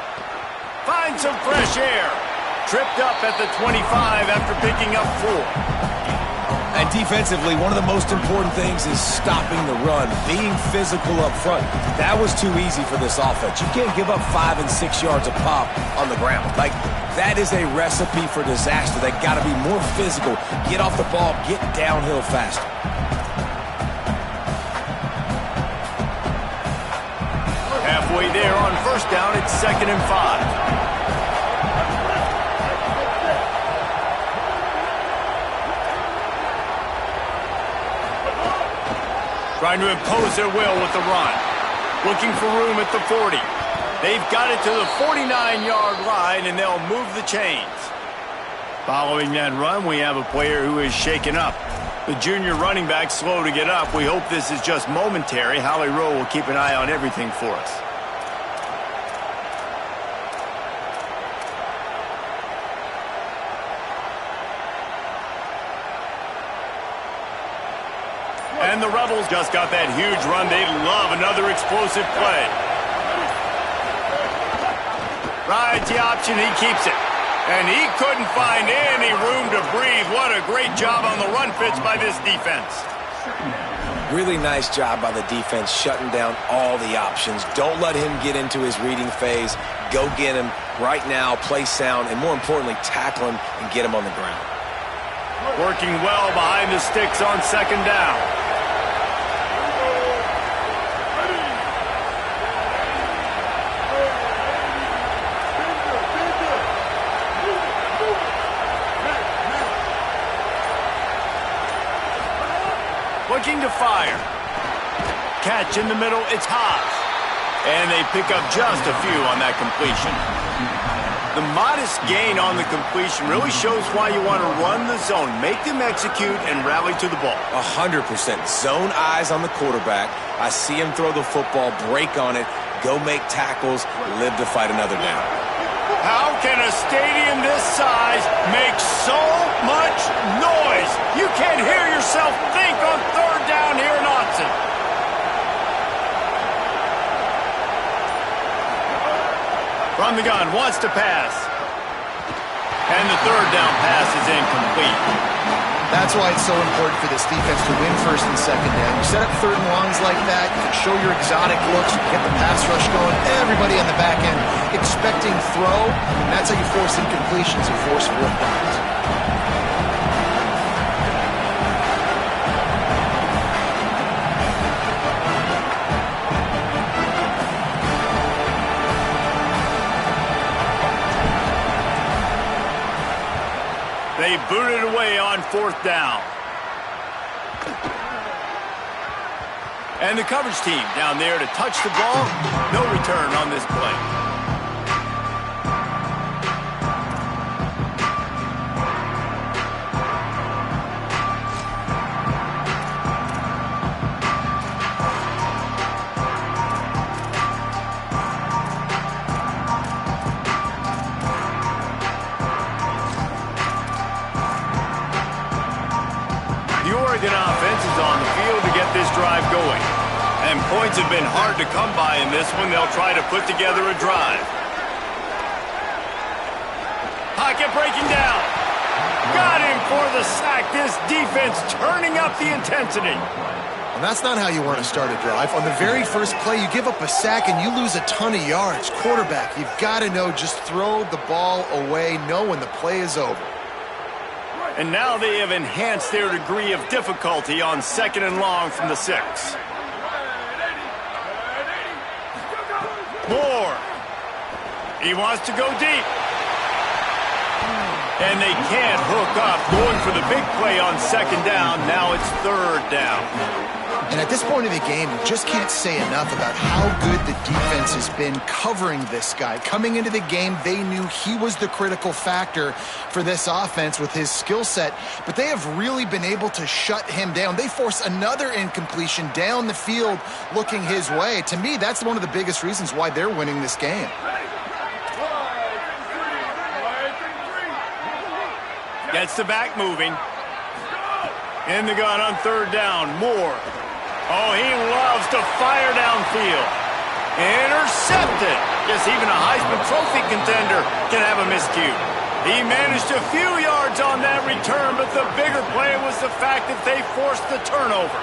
Find some fresh air. Tripped up at the 25 after picking up 4. And defensively, one of the most important things is stopping the run, being physical up front. That was too easy for this offense. You can't give up 5 and 6 yards of pop on the ground. Like, that is a recipe for disaster. They got to be more physical, get off the ball, get downhill faster. Halfway there on first down, it's 2nd and 5. Trying to impose their will with the run. Looking for room at the 40. They've got it to the 49-yard line, and they'll move the chains. Following that run, we have a player who is shaken up. The junior running back slow to get up. We hope this is just momentary. Howie Rowe will keep an eye on everything for us. And the Rebels just got that huge run. They love another explosive play. Rides the option. He keeps it. And he couldn't find any room to breathe. What a great job on the run fits by this defense. Really nice job by the defense shutting down all the options. Don't let him get into his reading phase. Go get him right now, play sound, and more importantly, tackle him and get him on the ground. Working well behind the sticks on second down. Looking to fire. Catch in the middle, it's Haas. And they pick up just a few on that completion. The modest gain on the completion really shows why you want to run the zone. Make them execute and rally to the ball. 100%. Zone eyes on the quarterback. I see him throw the football, break on it, go make tackles, live to fight another down. How can a stadium this size make so much noise? You can't hear yourself think on third down here in Austin. From the gun, wants to pass. And the third down pass is incomplete. That's why it's so important for this defense to win first and second down. You set up third and longs like that, you can show your exotic looks, you can get the pass rush going, everybody on the back end expecting throw, and that's how you force incompletions and force fourth downs. They boot it away on fourth down. And the coverage team down there to touch the ball. No return on this play. Oregon offense is on the field to get this drive going. And points have been hard to come by in this one. They'll try to put together a drive. Pocket breaking down. Got him for the sack. This defense turning up the intensity. And that's not how you want to start a drive. On the very first play, you give up a sack and you lose a ton of yards. Quarterback, you've got to know, just throw the ball away, know when the play is over. And now they have enhanced their degree of difficulty on second and long from the 6. Moore. He wants to go deep. And they can't hook up. Going for the big play on second down. Now it's third down. And at this point of the game, you just can't say enough about how good the defense has been covering this guy. Coming into the game, they knew he was the critical factor for this offense with his skill set, but they have really been able to shut him down. They force another incompletion down the field looking his way. To me, that's one of the biggest reasons why they're winning this game. Gets the back moving. In the gun on third down, Moore. Oh, he loves to fire downfield. Intercepted. Yes, even a Heisman Trophy contender can have a miscue. He managed a few yards on that return, but the bigger play was the fact that they forced the turnover.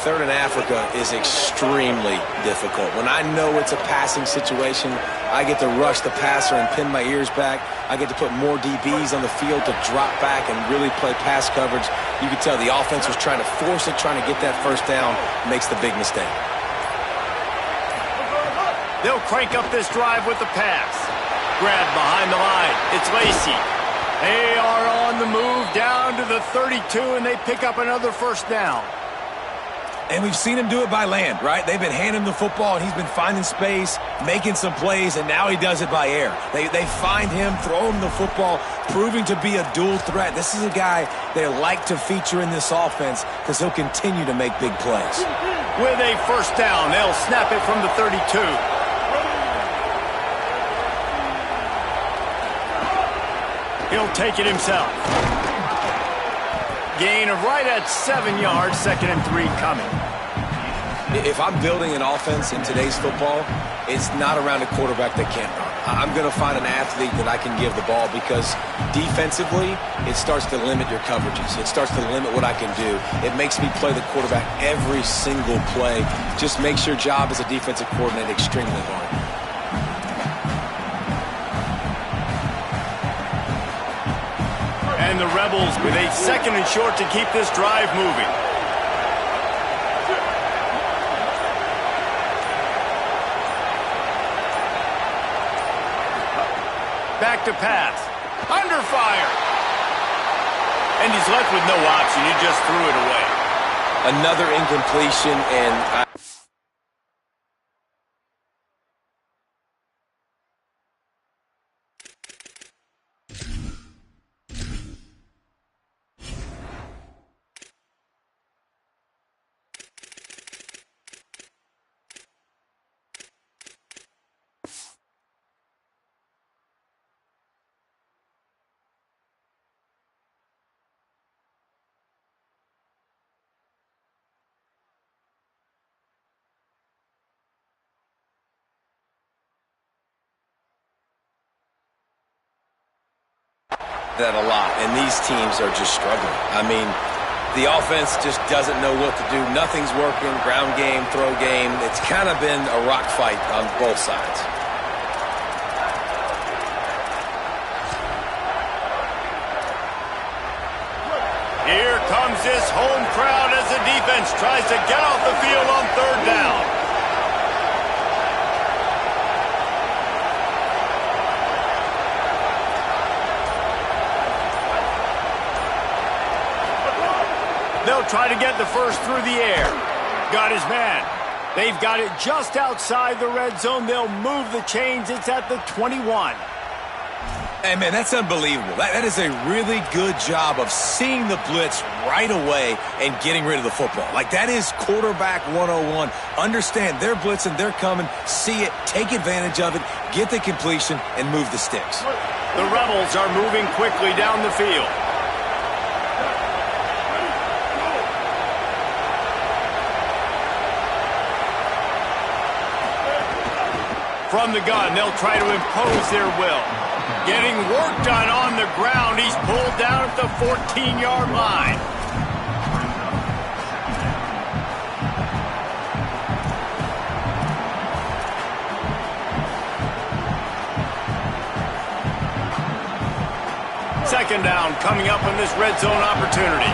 Third in Africa is extremely difficult. When I know it's a passing situation, I get to rush the passer and pin my ears back. I get to put more DBs on the field to drop back and really play pass coverage. You can tell the offense was trying to force it, trying to get that first down, makes the big mistake. They'll crank up this drive with the pass. Grab behind the line. It's Lacey. They are on the move down to the 32, and they pick up another first down. And we've seen him do it by land, right? They've been handing him the football, and he's been finding space, making some plays, and now he does it by air. They find him, throw him the football, proving to be a dual threat. This is a guy they like to feature in this offense because he'll continue to make big plays. With a first down, they'll snap it from the 32. He'll take it himself. Gain of right at 7 yards, 2nd and 3 coming. If I'm building an offense in today's football, it's not around a quarterback that can't run. I'm going to find an athlete that I can give the ball because defensively, it starts to limit your coverages. It starts to limit what I can do. It makes me play the quarterback every single play. Just makes your job as a defensive coordinator extremely hard. And the Rebels with a 2nd and short to keep this drive moving. Back to pass. Under fire. And he's left with no option. He just threw it away. Another incompletion, and that a lot, and these teams are just struggling. I mean, the offense just doesn't know what to do. Nothing's working. Ground game, throw game. It's kind of been a rock fight on both sides. Here comes this home crowd as the defense tries to get off the field on 3rd down. They'll try to get the first through the air. Got his man. They've got it just outside the red zone. They'll move the chains. It's at the 21. Hey, man, that's unbelievable. That is a really good job of seeing the blitz right away and getting rid of the football. Like, that is quarterback 101. Understand they're blitzing, they're coming, see it, take advantage of it, get the completion, and move the sticks. The Rebels are moving quickly down the field. From the gun, they'll try to impose their will. Getting work done on the ground. He's pulled down at the 14-yard line. Second down coming up on this red zone opportunity.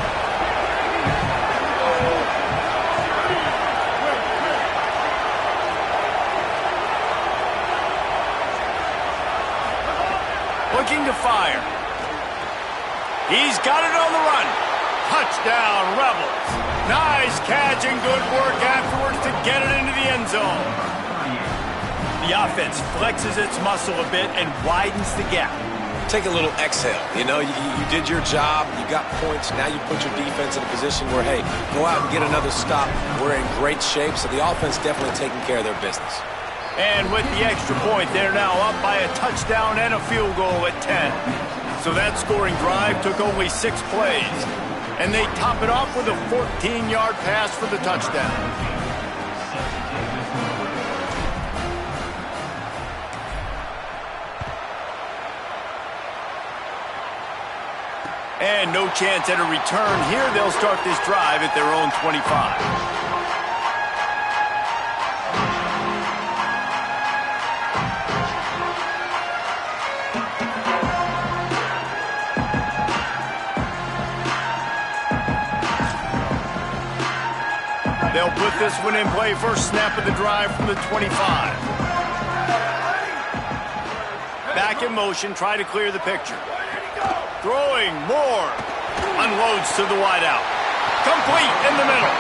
Looking to fire. He's got it on the run. Touchdown, Rebels. Nice catch and good work afterwards to get it into the end zone. The offense flexes its muscle a bit and widens the gap. Take a little exhale. You know, you did your job. You got points. Now you put your defense in a position where, hey, go out and get another stop. We're in great shape, so the offense definitely taking care of their business. And with the extra point, they're now up by a touchdown and a field goal at 10. So that scoring drive took only 6 plays. And they top it off with a 14-yard pass for the touchdown. And no chance at a return here. They'll start this drive at their own 25. They'll put this one in play. First snap of the drive from the 25. Back in motion, try to clear the picture. Throwing more. Unloads to the wideout. Complete in the middle.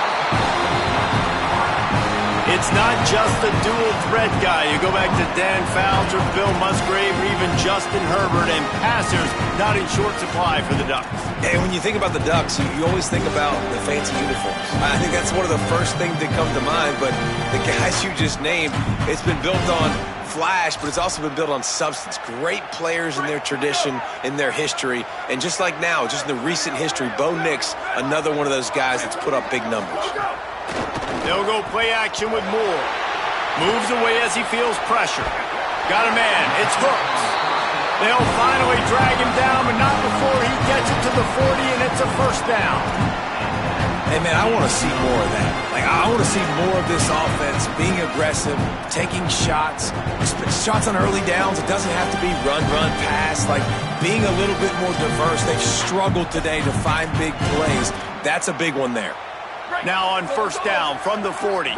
It's not just a dual threat guy. You go back to Dan Fouts or Bill Musgrave or even Justin Herbert, and passers not in short supply for the Ducks. And when you think about the Ducks, you always think about the fancy uniforms. I think that's one of the first things that come to mind, but the guys you just named, it's been built on flash, but it's also been built on substance. Great players in their tradition, in their history, and just like now, just in the recent history, Bo Nix, another one of those guys that's put up big numbers. They'll go play action with Moore. Moves away as he feels pressure. Got a man. It's Hooks. They'll finally drag him down, but not before he gets it to the 40, and it's a first down. Hey, man, I want to see more of that. I want to see more of this offense being aggressive, taking shots, shots on early downs. It doesn't have to be run, pass. Being a little bit more diverse. They've struggled today to find big plays. That's a big one there. Now on first down from the 40.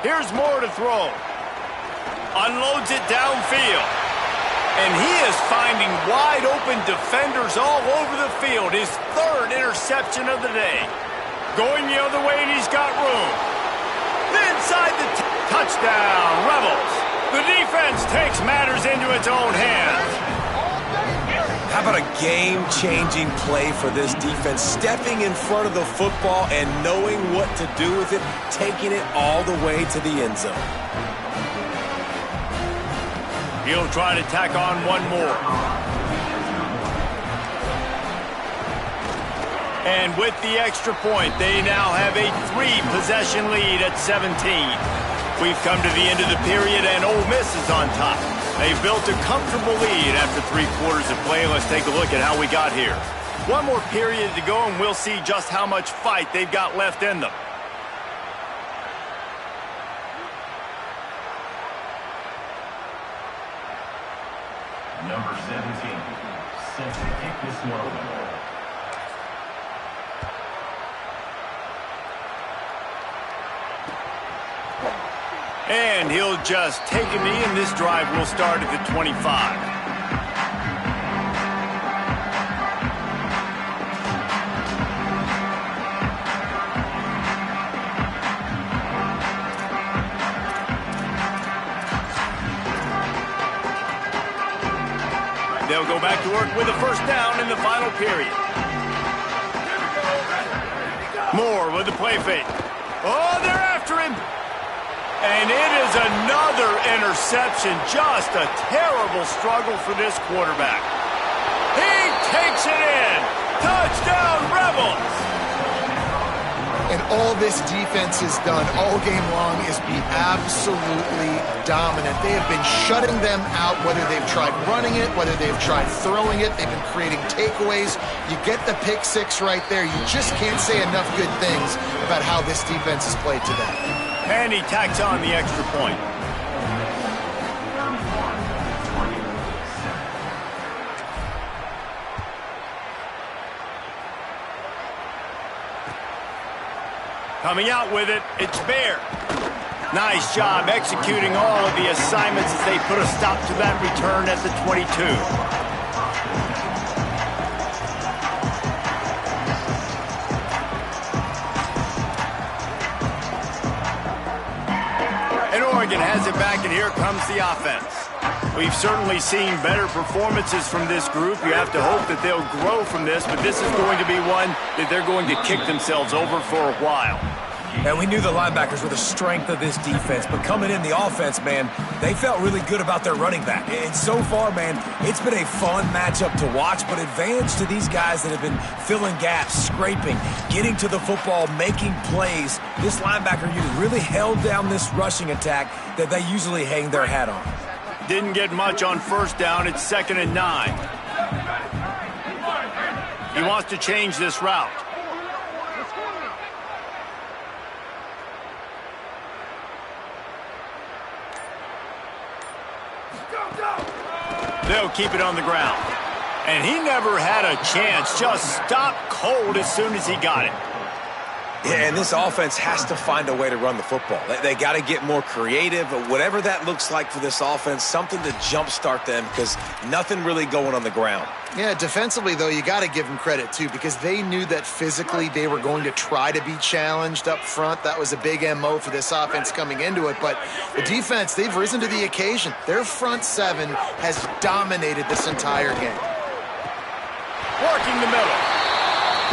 Here's Moore to throw. Unloads it downfield. And he is finding wide open defenders all over the field. His third interception of the day. Going the other way, and he's got room. Inside the touchdown, Rebels. The defense takes matters into its own hands. How about a game-changing play for this defense? Stepping in front of the football and knowing what to do with it, taking it all the way to the end zone. He'll try to tack on one more. And with the extra point, they now have a 3-possession lead at 17. We've come to the end of the period, and Ole Miss is on top. They've built a comfortable lead after 3 quarters of play. Let's take a look at how we got here. One more period to go, and we'll see just how much fight they've got left in them. Number 17, set to kick this one away. And he'll just take a knee, and this drive will start at the 25. They'll go back to work with a first down in the final period. Moore with the play fake. Oh, they're after him. And it is another interception. Just a terrible struggle for this quarterback. He takes it in. Touchdown, Rebels. And all this defense has done all game long is be absolutely dominant. They have been shutting them out, whether they've tried running it, whether they've tried throwing it. They've been creating takeaways. You get the pick six right there. You just can't say enough good things about how this defense has played today. And he tacks on the extra point. Coming out with it, it's Bear. Nice job executing all of the assignments as they put a stop to that return at the 22. Oregon has it back, and here comes the offense. We've certainly seen better performances from this group. You have to hope that they'll grow from this, but this is going to be one that they're going to kick themselves over for a while. And we knew the linebackers were the strength of this defense, but coming in the offense, man, they felt really good about their running back. And so far, man, it's been a fun matchup to watch, but advantage to these guys that have been filling gaps, scraping, getting to the football, making plays. This linebacker unit really held down this rushing attack that they usually hang their hat on. Didn't get much on first down. It's 2nd and 9. He wants to change this route. They'll keep it on the ground. And he never had a chance. Just stopped cold as soon as he got it. Yeah, and this offense has to find a way to run the football. They got to get more creative, but whatever that looks like for this offense, something to jumpstart them because nothing really going on the ground. Yeah, defensively, though, you got to give them credit, too, because they knew that physically they were going to try to be challenged up front. That was a big MO for this offense coming into it. But the defense, they've risen to the occasion. Their front seven has dominated this entire game. Working the middle.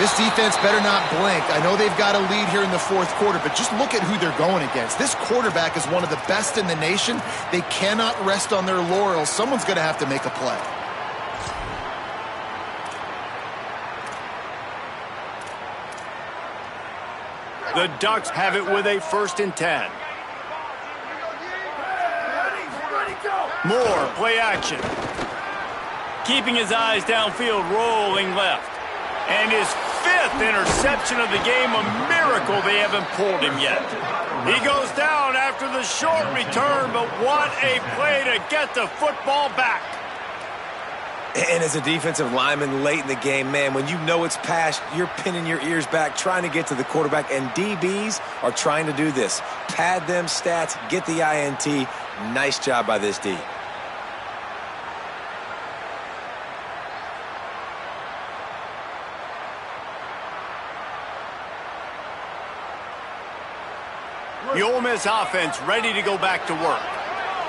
This defense better not blink. I know they've got a lead here in the fourth quarter, but just look at who they're going against. This quarterback is one of the best in the nation. They cannot rest on their laurels. Someone's going to have to make a play. The Ducks have it with a 1st and 10. Moore, play action. Keeping his eyes downfield, rolling left. And his 5th interception of the game, a miracle they haven't pulled him yet. He goes down after the short return, but what a play to get the football back. And as a defensive lineman late in the game, man, when you know it's past, you're pinning your ears back, trying to get to the quarterback, and DBs are trying to do this. Pad them stats, get the INT. Nice job by this D. The Ole Miss offense ready to go back to work.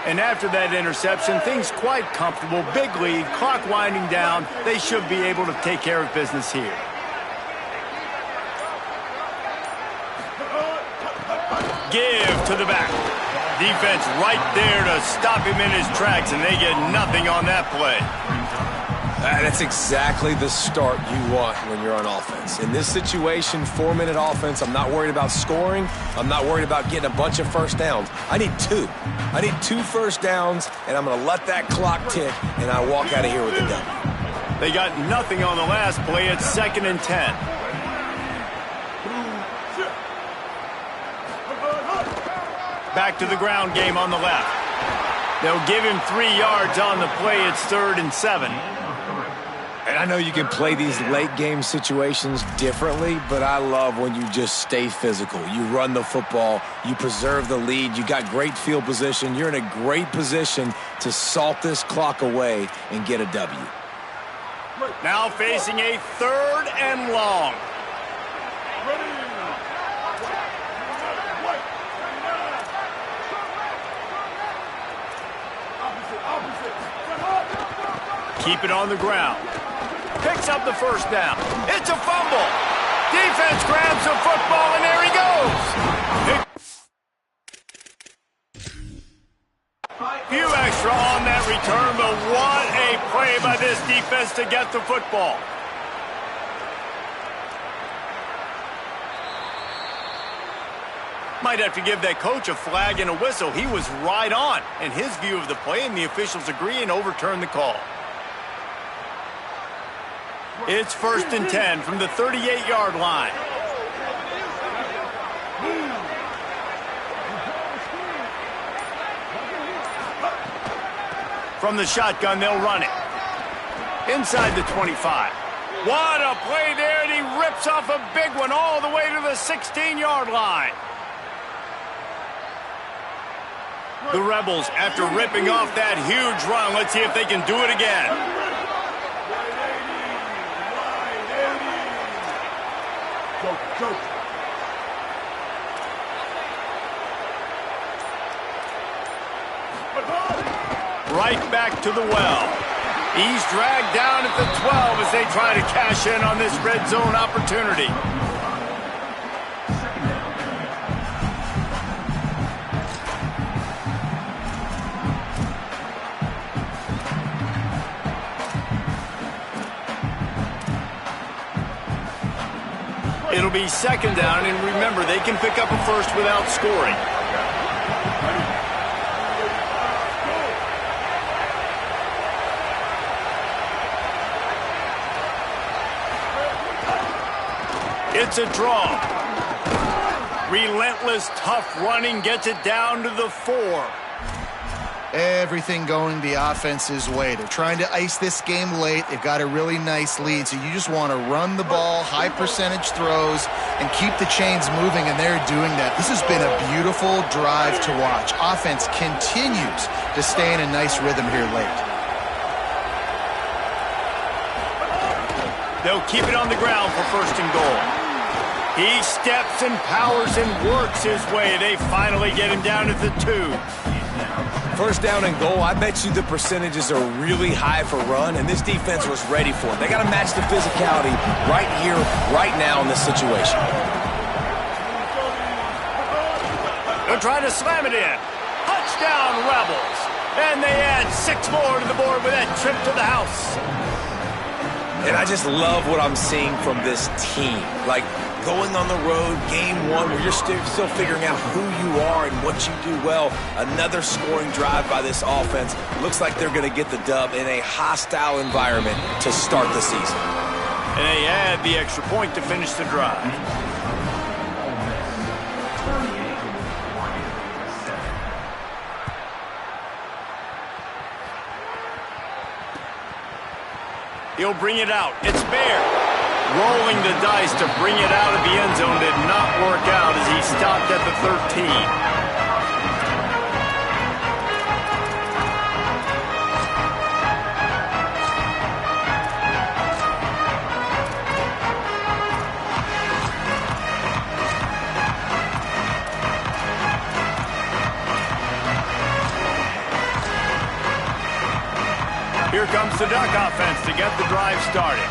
And after that interception, things quite comfortable. Big lead, clock winding down. They should be able to take care of business here. Give to the back. Defense right there to stop him in his tracks, and they get nothing on that play. That's exactly the start you want when you're on offense. In this situation, 4-minute offense, I'm not worried about scoring. I'm not worried about getting a bunch of first downs. I need 2. I need 2 first downs, and I'm going to let that clock tick, and I walk out of here with a W. They got nothing on the last play. It's 2nd and 10. Back to the ground game on the left. They'll give him 3 yards on the play. It's 3rd and 7. And I know you can play these late-game situations differently, but I love when you just stay physical. You run the football. You preserve the lead. You got great field position. You're in a great position to salt this clock away and get a W. Now facing a 3rd and long. Keep it on the ground. Picks up the 1st down. It's a fumble. Defense grabs the football, and there he goes. Few extra on that return, but what a play by this defense to get the football. Might have to give that coach a flag and a whistle. He was right on in his view of the play, and the officials agree and overturn the call. It's 1st and 10 from the 38-yard line. From the shotgun, they'll run it. Inside the 25. What a play there, and he rips off a big one all the way to the 16-yard line. The Rebels, after ripping off that huge run, let's see if they can do it again. Right back to the well. He's dragged down at the 12 as they try to cash in on this red zone opportunity. It'll be 2nd down, and remember, they can pick up a 1st without scoring. It's a draw. Relentless, tough running gets it down to the 4. Everything going the offense's way. They're trying to ice this game late. They've got a really nice lead, so you just want to run the ball, high percentage throws, and keep the chains moving, and they're doing that. This has been a beautiful drive to watch. Offense continues to stay in a nice rhythm here late. They'll keep it on the ground for first and goal. He steps and powers and works his way. They finally get him down at the 2. First down and goal, I bet you the percentages are really high for run, and this defense was ready for it. They got to match the physicality right here, right now in this situation. They'll try to slam it in. Touchdown, Rebels. And they add 6 more to the board with that trip to the house. And I just love what I'm seeing from this team. Like, going on the road, game 1, where you're still figuring out who you are and what you do well. Another scoring drive by this offense. Looks like they're going to get the dub in a hostile environment to start the season. And they add the extra point to finish the drive. He'll bring it out. It's Bear. Rolling the dice to bring it out of the end zone did not work out as he stopped at the 13. Here comes the Duck offense to get the drive started.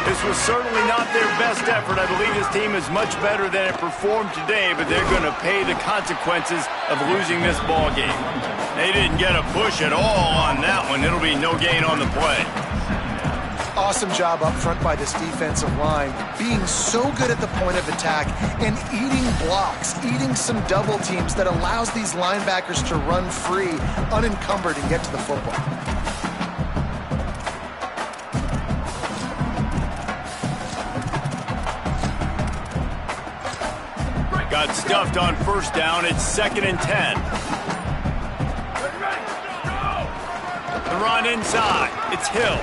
This was certainly not their best effort. I believe this team is much better than it performed today, but they're going to pay the consequences of losing this ball game. They didn't get a push at all on that one. It'll be no gain on the play. Awesome job up front by this defensive line, being so good at the point of attack and eating blocks, eating some double teams that allows these linebackers to run free, unencumbered, and get to the football. Got stuffed on first down. It's 2nd and 10. The run inside. It's Hill.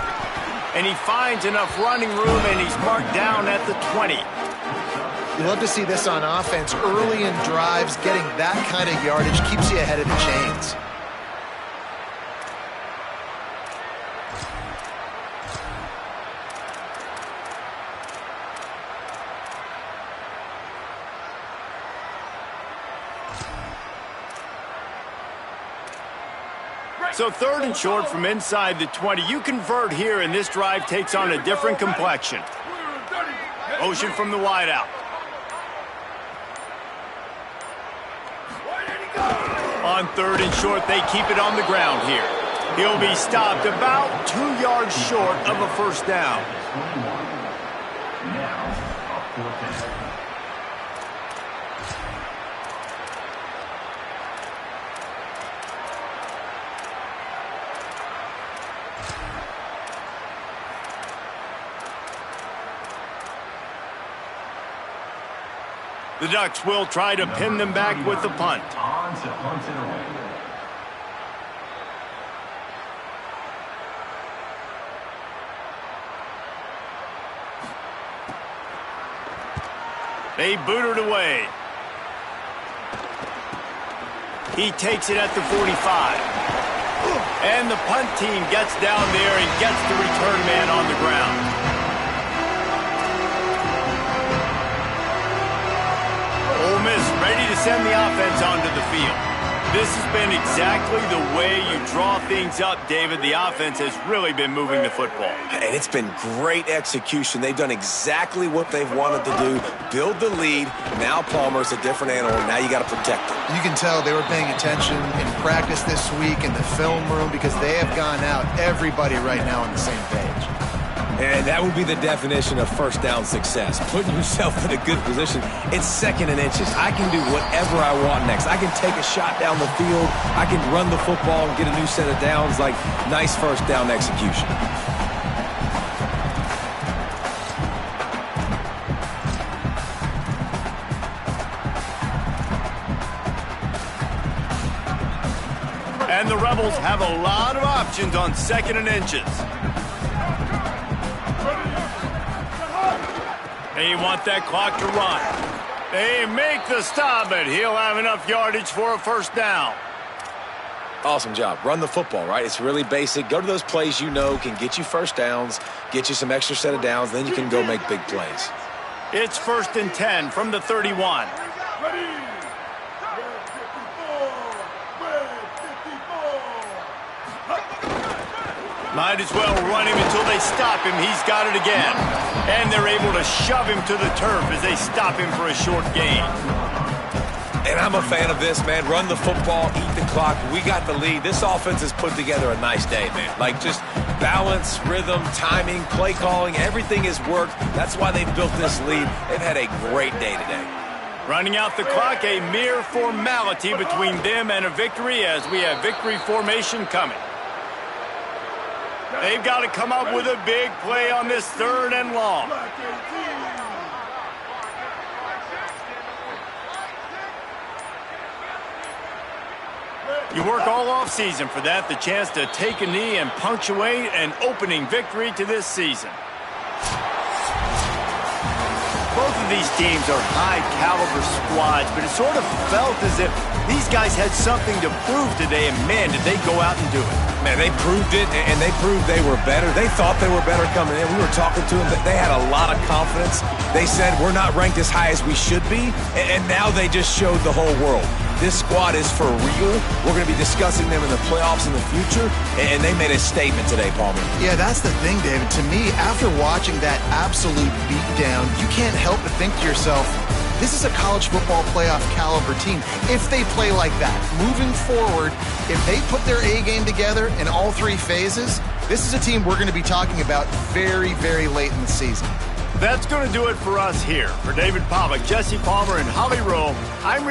And he finds enough running room, and he's marked down at the 20. You love to see this on offense. Early in drives, getting that kind of yardage keeps you ahead of the chains. So 3rd and short from inside the 20. You convert here, and this drive takes on a different complexion. Motion from the wideout. On 3rd and short, they keep it on the ground here. He'll be stopped about 2 yards short of a first down. The Ducks will try to pin them back with the punt. On to punt it away. They boot it away. He takes it at the 45. And the punt team gets down there and gets the return man on the ground. Ole Miss ready to send the offense onto the field. This has been exactly the way you draw things up, David. The offense has really been moving the football. And it's been great execution. They've done exactly what they've wanted to do. Build the lead. Now Palmer's a different animal. Now you got to protect him. You can tell they were paying attention in practice this week in the film room because they have gone out, everybody right now on the same page. And that would be the definition of first down success. Putting yourself in a good position. It's 2nd and inches. I can do whatever I want next. I can take a shot down the field. I can run the football and get a new set of downs. Like, nice first down execution. And the Rebels have a lot of options on 2nd and inches. They want that clock to run. They make the stop, but he'll have enough yardage for a first down. Awesome job. Run the football, right? It's really basic. Go to those plays you know can get you first downs, get you some extra set of downs, then you can go make big plays. It's 1st and 10 from the 31. Might as well run him until they stop him. He's got it again. And they're able to shove him to the turf as they stop him for a short gain. And I'm a fan of this, man. Run the football, eat the clock. We got the lead. This offense has put together a nice day, man. Like just balance, rhythm, timing, play calling, everything has worked. That's why they've built this lead. They've had a great day today. Running out the clock, a mere formality between them and a victory as we have victory formation coming. They've got to come up with a big play on this 3rd and long. You work all offseason for that, the chance to take a knee and punctuate an opening victory to this season. Both of these teams are high-caliber squads, but it sort of felt as if these guys had something to prove today, and man, did they go out and do it. Man, they proved it, and they proved they were better. They thought they were better coming in. We were talking to them. They had a lot of confidence. They said, we're not ranked as high as we should be, and now they just showed the whole world. This squad is for real. We're going to be discussing them in the playoffs in the future, and they made a statement today, Palmer. Yeah, that's the thing, David. To me, after watching that absolute beatdown, you can't help but think to yourself, this is a college football playoff caliber team. If they play like that, moving forward, if they put their A game together in all 3 phases, this is a team we're going to be talking about very, very late in the season. That's going to do it for us here. For David Pavlik, Jesse Palmer, and Holly Rowe, I'm